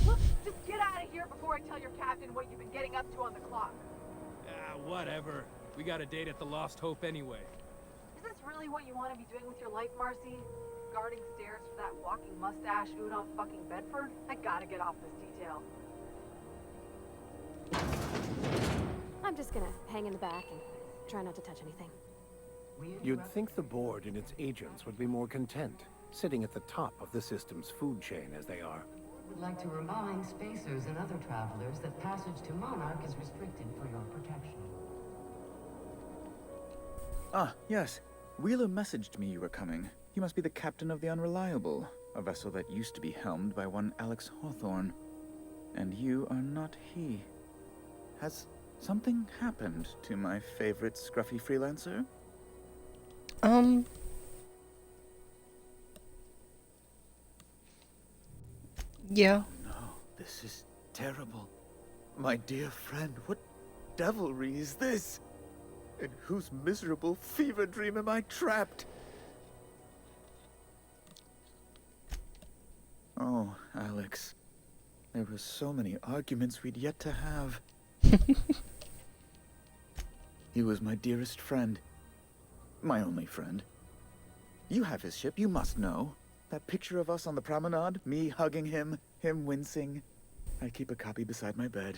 Look, just get out of here before I tell your captain what you've been getting up to on the clock. Whatever. We got a date at the Lost Hope anyway. Is this really what you want to be doing with your life, Marcy? Guarding stairs for that walking mustache Udon fucking Bedford? I gotta get off this detail. I'm just gonna hang in the back and try not to touch anything. You'd think the board and its agents would be more content, sitting at the top of the system's food chain as they are. Would like to remind spacers and other travelers that passage to Monarch is restricted for your protection. Ah, yes. Wheeler messaged me you were coming. You must be the captain of the Unreliable, a vessel that used to be helmed by one Alex Hawthorne. And you are not he. Has something happened to my favorite scruffy freelancer? Yeah. Oh, no, this is terrible. My dear friend, what devilry is this? In whose miserable fever dream am I trapped? Oh, Alex. There were so many arguments we'd yet to have. He was my dearest friend. My only friend. You have his ship, you must know. That picture of us on the promenade, me hugging him, him wincing. I keep a copy beside my bed.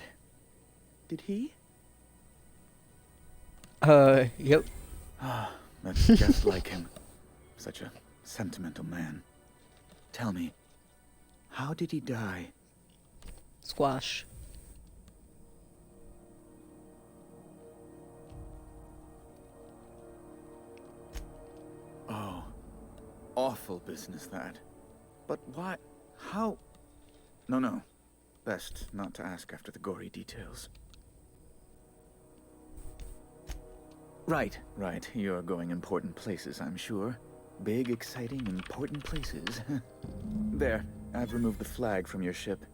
Did he? Yep. Ah, that's just like him. Such a sentimental man. Tell me, how did he die? Squash. Oh, awful business that. But why? How? No. Best not to ask after the gory details. Right. You're going important places, I'm sure. Big, exciting, important places. There, I've removed the flag from your ship.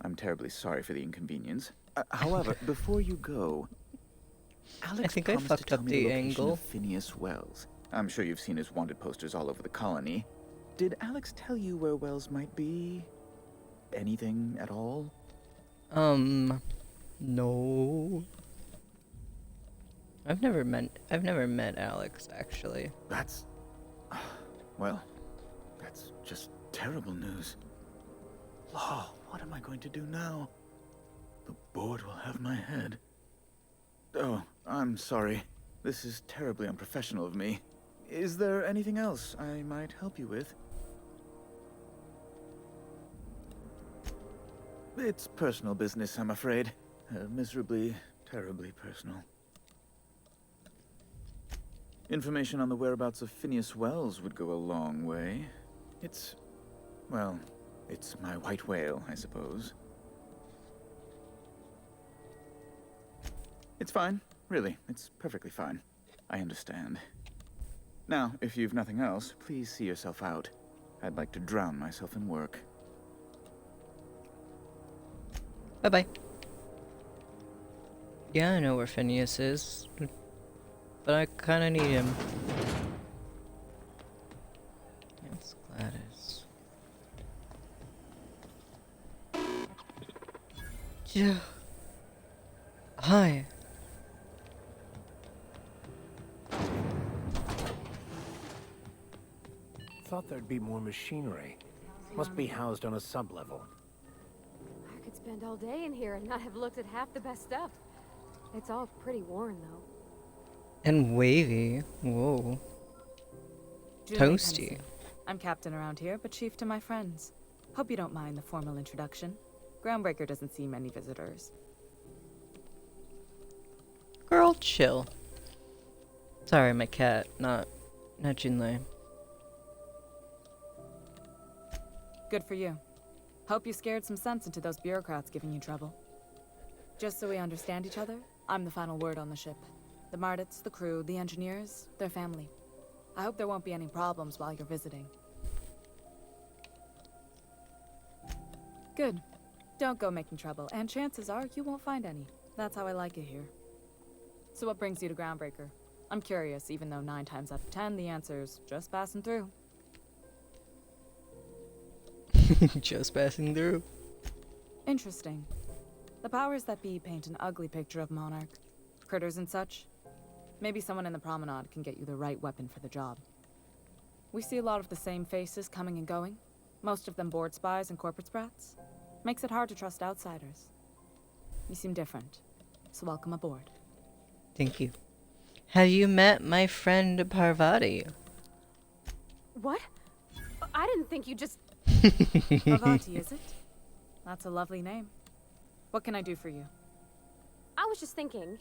I'm terribly sorry for the inconvenience. However, before you go, Alex I think I promised to fucked tell up me the location angle. of Phineas Wells. I'm sure you've seen his wanted posters all over the colony. Did Alex tell you where Wells might be? Anything at all? No. I've never met Alex, actually. That's... well, that's just terrible news. Law, what am I going to do now? The board will have my head. Oh, I'm sorry. This is terribly unprofessional of me. Is there anything else I might help you with? It's personal business, I'm afraid. Miserably, terribly personal. Information on the whereabouts of Phineas Wells would go a long way. It's my white whale, I suppose. It's fine, really. It's perfectly fine. I understand. Now, if you've nothing else, please see yourself out. I'd like to drown myself in work. Bye-bye. Yeah, I know where Phineas is. But I kinda need him. Yes, Gladys. Yeah. Hi. thought there'd be more machinery. Must be housed on a sublevel. I could spend all day in here and not have looked at half the best stuff. It's all pretty worn, though. And wavy. Whoa. Julie Toasty. Tennyson. I'm captain around here, but chief to my friends. Hope you don't mind the formal introduction. Groundbreaker doesn't see many visitors. Girl, chill. Sorry, my cat, not Junlei. Good for you. Hope you scared some sense into those bureaucrats giving you trouble. Just so we understand each other, I'm the final word on the ship. The Mardits, the crew, the engineers, their family. I hope there won't be any problems while you're visiting. Good. Don't go making trouble, and chances are you won't find any. That's how I like it here. So what brings you to Groundbreaker? I'm curious, even though 9 times out of 10 the answer's just passing through. Just passing through. Interesting. The powers that be paint an ugly picture of Monarch. Critters and such. Maybe someone in the promenade can get you the right weapon for the job. We see a lot of the same faces coming and going. Most of them board spies and corporate sprats. Makes it hard to trust outsiders. You seem different, so welcome aboard. Thank you. Have you met my friend Parvati? What? I didn't think you just... Parvati, is it? That's a lovely name. What can I do for you? I was just thinking,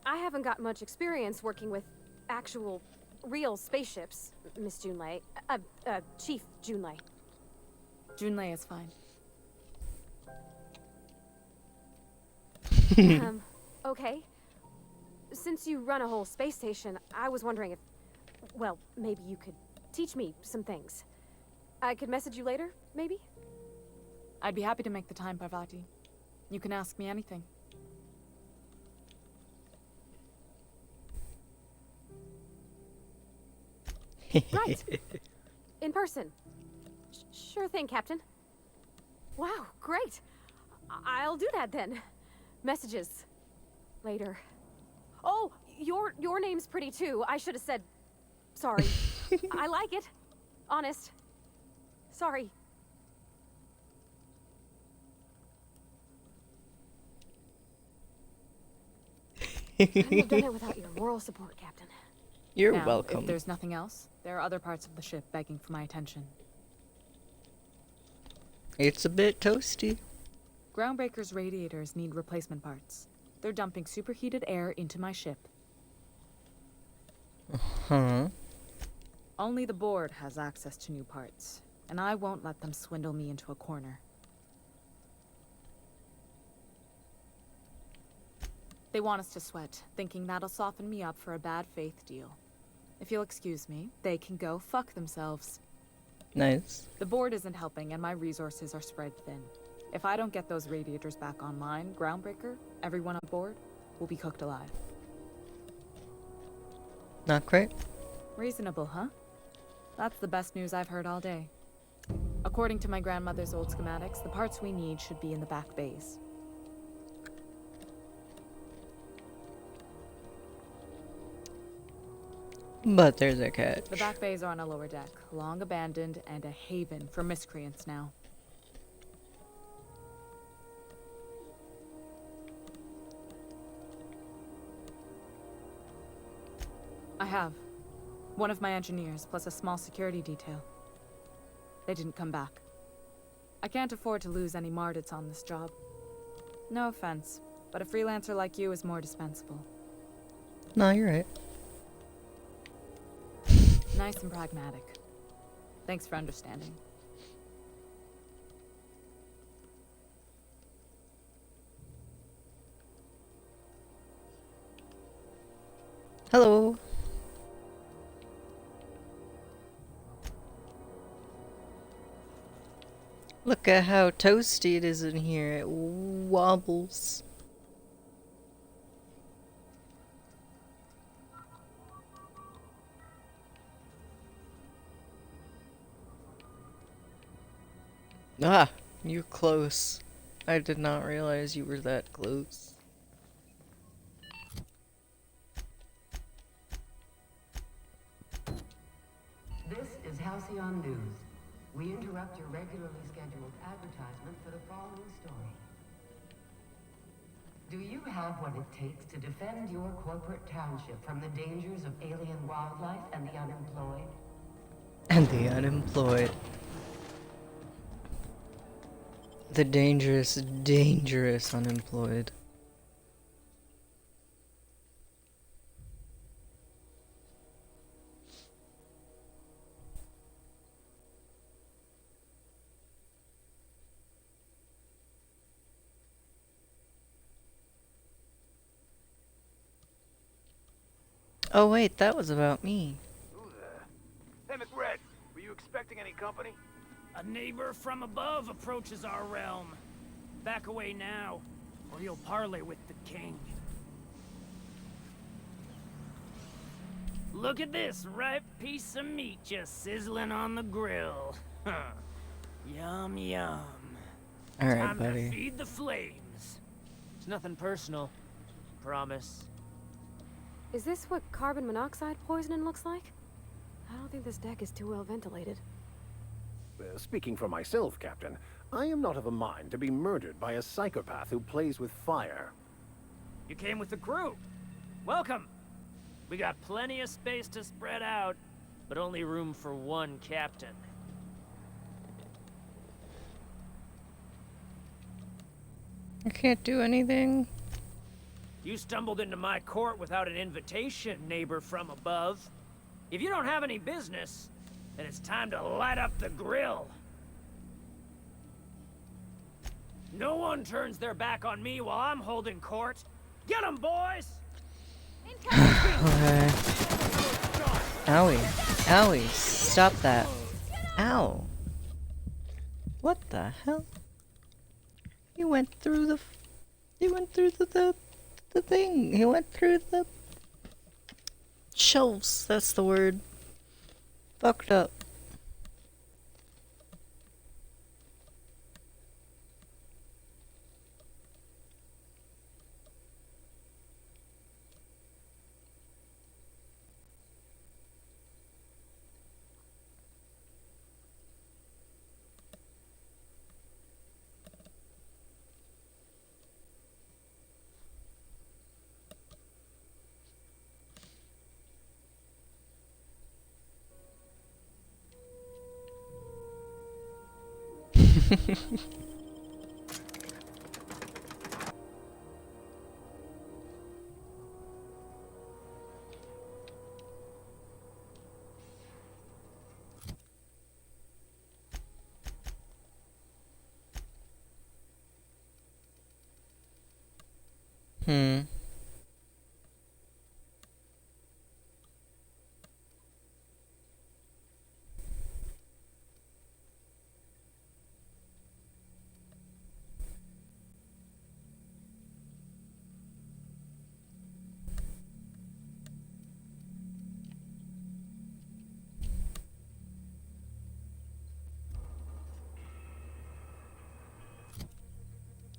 I haven't got much experience working with actual, real spaceships, Miss Junlei. Chief Junlei. Junlei is fine. Okay. Since you run a whole space station, I was wondering if, well, maybe you could teach me some things. I could message you later, maybe? I'd be happy to make the time, Parvati. You can ask me anything. Right. In person. Sure thing, Captain. Wow, great. I'll do that then. Messages. Later. Oh, your name's pretty too. I should have said... Sorry. I like it. Honest. Sorry. Couldn't have done it without your moral support, Captain. You're now, welcome. If there's nothing else, there are other parts of the ship begging for my attention. It's a bit toasty. Groundbreaker's radiators need replacement parts. They're dumping superheated air into my ship. Huh? Only the board has access to new parts, and I won't let them swindle me into a corner. They want us to sweat, thinking that'll soften me up for a bad faith deal. If you'll excuse me, they can go fuck themselves. Nice. The board isn't helping, and my resources are spread thin. If I don't get those radiators back online, Groundbreaker, everyone on board, will be cooked alive. Not great. Reasonable, huh? That's the best news I've heard all day. According to my grandmother's old schematics, the parts we need should be in the back bays. But there's a catch. The back bays are on a lower deck, long abandoned and a haven for miscreants now. I have. One of my engineers, plus a small security detail. They didn't come back. I can't afford to lose any Mardits on this job. No offense, but a freelancer like you is more dispensable. No, you're right. Nice and pragmatic. Thanks for understanding. Hello. Look at how toasty it is in here. It wobbles. Ah, you're close. I did not realize you were that close. This is Halcyon News. We interrupt your regularly scheduled advertisement for the following story. Do you have what it takes to defend your corporate township from the dangers of alien wildlife and the unemployed? And the unemployed. The dangerous, dangerous unemployed. Oh wait, that was about me. Hey, McRed, were you expecting any company? A neighbor from above approaches our realm. Back away now, or you'll parley with the king. Look at this ripe piece of meat just sizzling on the grill. Yum, yum. All right, Time buddy. to feed the flames. It's nothing personal. Promise. Is this what carbon monoxide poisoning looks like? I don't think this deck is too well ventilated. Speaking for myself, Captain, I am not of a mind to be murdered by a psychopath who plays with fire. You came with the crew. Welcome. We got plenty of space to spread out, but only room for one captain. I can't do anything. You stumbled into my court without an invitation, neighbor from above. If you don't have any business, then it's time to light up the grill. No one turns their back on me while I'm holding court. Get 'em, boys! Okay. Owie. Owie. Stop that. Ow. What the hell? He went through the... He went through the thing. He went through the... shelves. That's the word. Fucked up.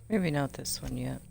Maybe not this one yet.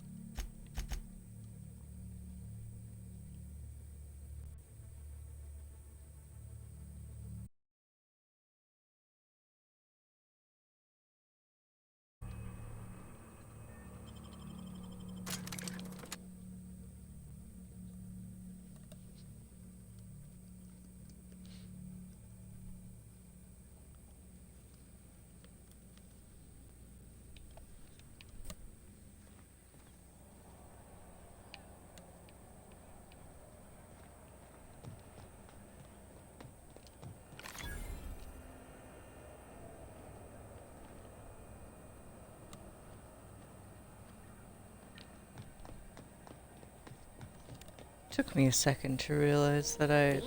Took me a second to realize that I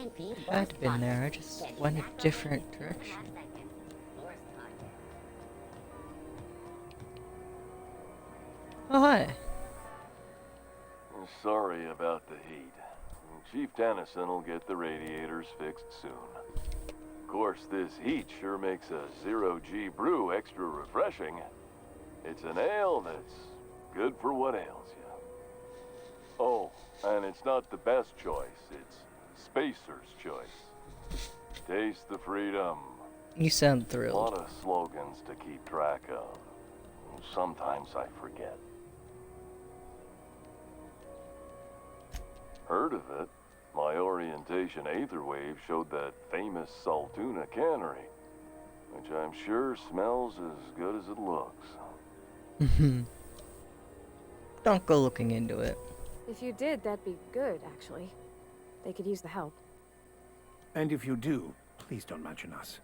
had been there. I just went a different direction. Oh, hi. Sorry about the heat. Chief Tennyson will get the radiators fixed soon. Of course, this heat sure makes a zero-G brew extra refreshing. It's an ale that's good for what ails you. Oh, and it's not the best choice. It's Spacer's choice. Taste the freedom. You sound A thrilled. lot of slogans to keep track of. Sometimes I forget. Heard of it? My orientation Aetherwave showed that famous Saltuna cannery, which I'm sure smells as good as it looks. Don't go looking into it. If you did, that'd be good, actually. They could use the help. And if you do, please don't mention us.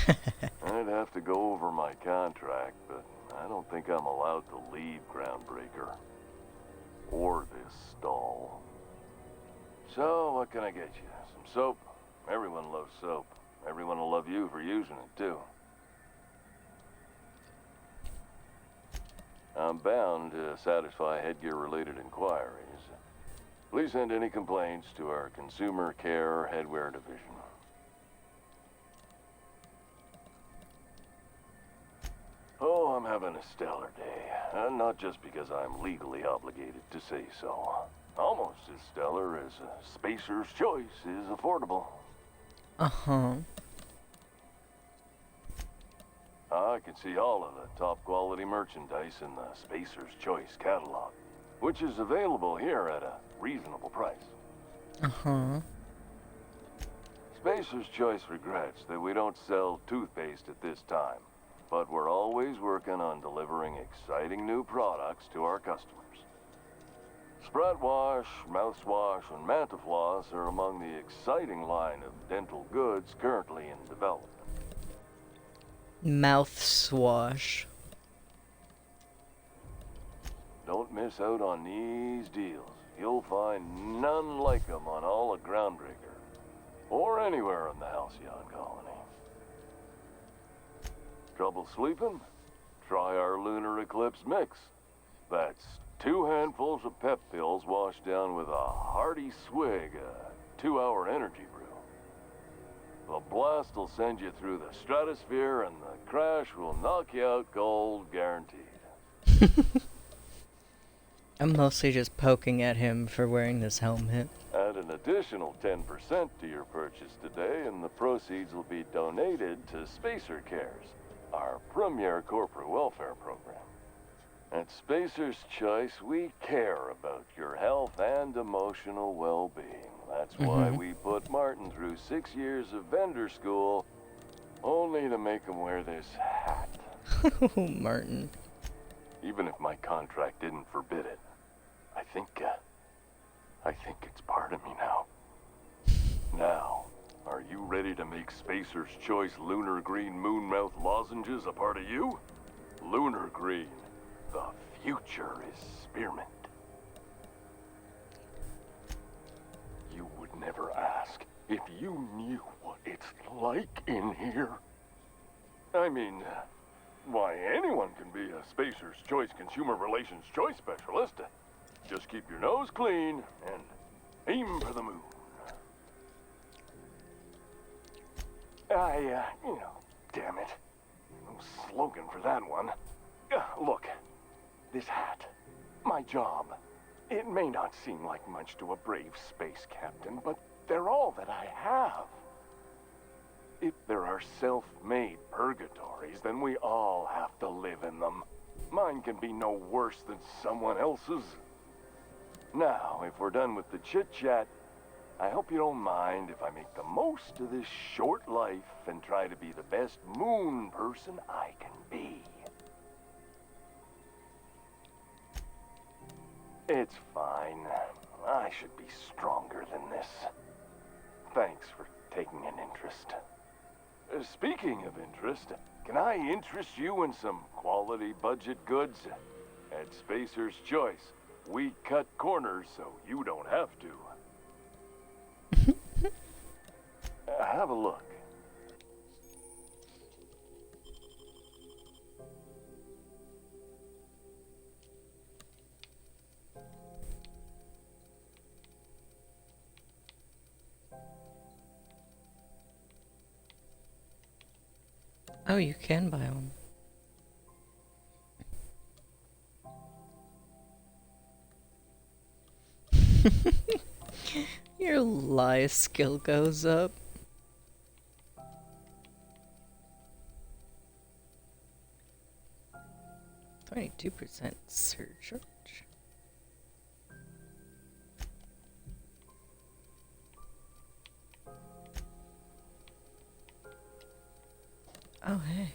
I'd have to go over my contract, but I don't think I'm allowed to leave Groundbreaker. Or this stall. So, what can I get you? Some soap? Everyone loves soap. Everyone will love you for using it, too. I'm bound to satisfy headgear-related inquiries. Please send any complaints to our Consumer Care Headwear Division. Oh, I'm having a stellar day. And not just because I'm legally obligated to say so. Almost as stellar as a Spacer's Choice is affordable. Uh-huh. I can see all of the top quality merchandise in the Spacer's Choice catalog, which is available here at a reasonable price. Uh-huh. Spacer's Choice regrets that we don't sell toothpaste at this time, but we're always working on delivering exciting new products to our customers. Spread wash, mouthwash, and Mantafloss are among the exciting line of dental goods currently in development. Mouth swash. Don't miss out on these deals. You'll find none like them on all of Groundbreaker, or anywhere in the Halcyon colony. Trouble sleeping? Try our Lunar Eclipse mix. That's 2 handfuls of pep pills washed down with a hearty swig of 2-hour energy brew. The blast will send you through the stratosphere, and the crash will knock you out cold, guaranteed. I'm mostly just poking at him for wearing this helmet. Add an additional 10% to your purchase today, and the proceeds will be donated to Spacer Cares, our premier corporate welfare program. At Spacer's Choice, we care about your health and emotional well-being. That's why we put Martin through 6 years of vendor school, only to make him wear this hat. Martin. Even if my contract didn't forbid it, I think it's part of me now. Now, are you ready to make Spacer's Choice Lunar Green Moonmouth lozenges a part of you? Lunar Green, the future is spearmint. You would never ask if you knew what it's like in here. I mean, why, anyone can be a Spacer's Choice Consumer Relations Choice Specialist. Just keep your nose clean and aim for the moon. Damn it. No slogan for that one. Look, this hat, my job, it may not seem like much to a brave space captain, but they're all that I have. If there are self-made purgatories, then we all have to live in them. Mine can be no worse than someone else's. Now, if we're done with the chit-chat, I hope you don't mind if I make the most of this short life and try to be the best moon person I can be. It's fine. I should be stronger than this. Thanks for taking an interest. Speaking of interest, can I interest you in some quality budget goods? At Spacer's Choice, we cut corners so you don't have to. Have a look. Oh, you can buy one. Your lie skill goes up. 22% surcharge. Oh, hey.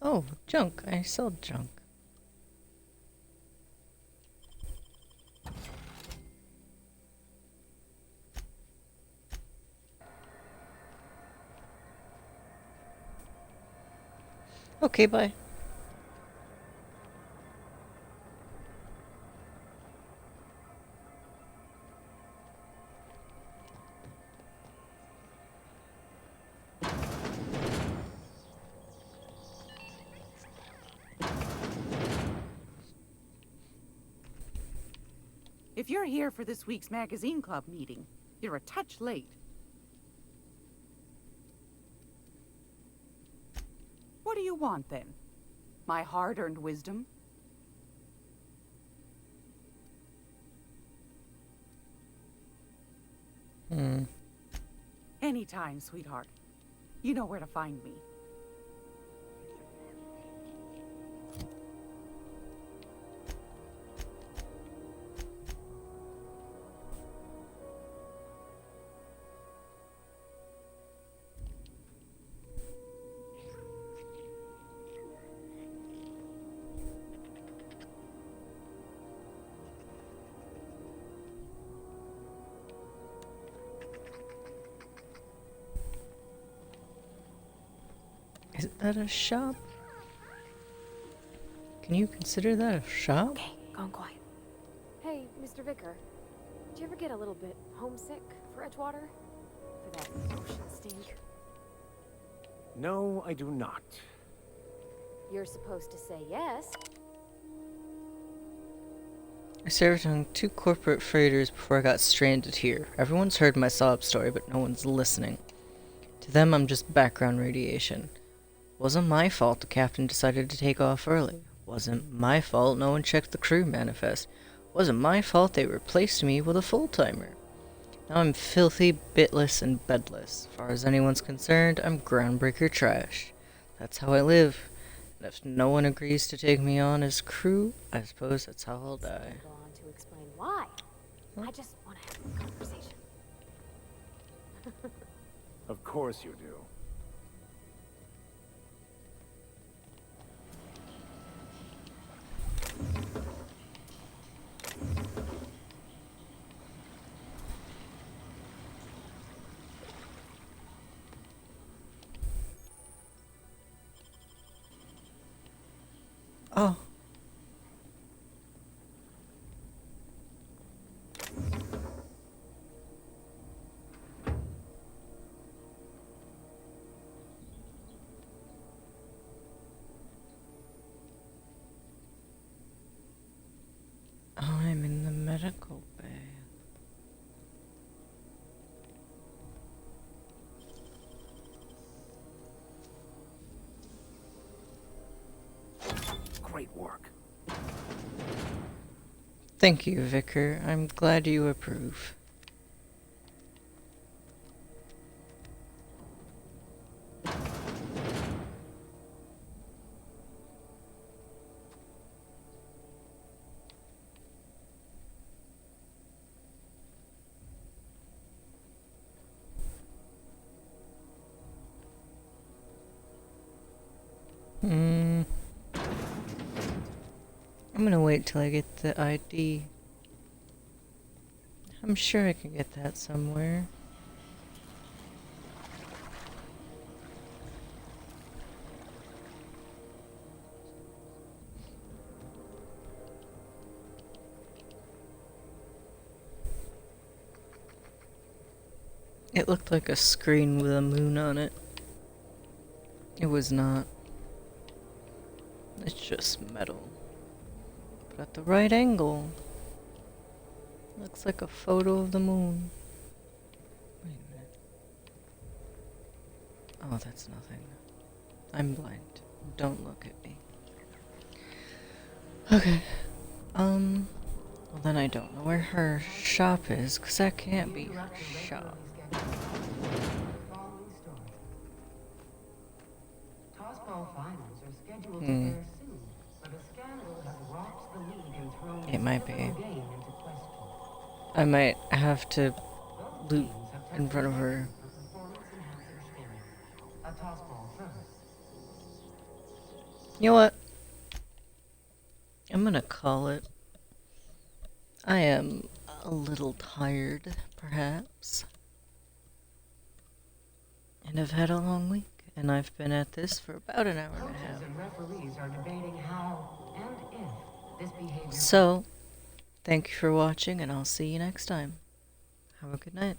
Oh, junk. I sell junk. Okay, bye. If you're here for this week's magazine club meeting, you're a touch late. What do you want, then? My hard-earned wisdom? Anytime, sweetheart. You know where to find me. Is that a shop? Can you consider that a shop? Okay, gone quiet. Hey, Mr. Vicar. Did you ever get a little bit homesick for Edgewater? For that ocean stink? No, I do not. You're supposed to say yes. I served on 2 corporate freighters before I got stranded here. Everyone's heard my sob story, but no one's listening. To them, I'm just background radiation. Wasn't my fault the captain decided to take off early. Wasn't my fault no one checked the crew manifest. Wasn't my fault they replaced me with a full-timer. Now I'm filthy, bitless, and bedless. As far as anyone's concerned, I'm groundbreaker trash. That's how I live. And if no one agrees to take me on as crew, I suppose that's how I'll die. Go on to explain why. I just want to have a conversation. Of course you do. Oh. I'm in the medical bay. Great work. Thank you, Vicar. I'm glad you approve. I'm gonna wait till I get the ID. I'm sure I can get that somewhere. It looked like a screen with a moon on it. It was not. It's just metal. but at the right angle. Looks like a photo of the moon. Wait a minute. Oh, that's nothing. I'm blind. Don't look at me. Okay. Well then I don't know where her shop is, because that can't be her shop. Tossball finals are scheduled to air soon, but a scandal has rocked the league and thrown It might be. the game into question. I might have to loop in front of her. A tossball first. You know what? I'm gonna call it. I am a little tired, perhaps. And I've had a long week, and I've been at this for about an hour and a half. Coaches and referees are debating how and if this behavior. So, thank you for watching, and I'll see you next time. Have a good night.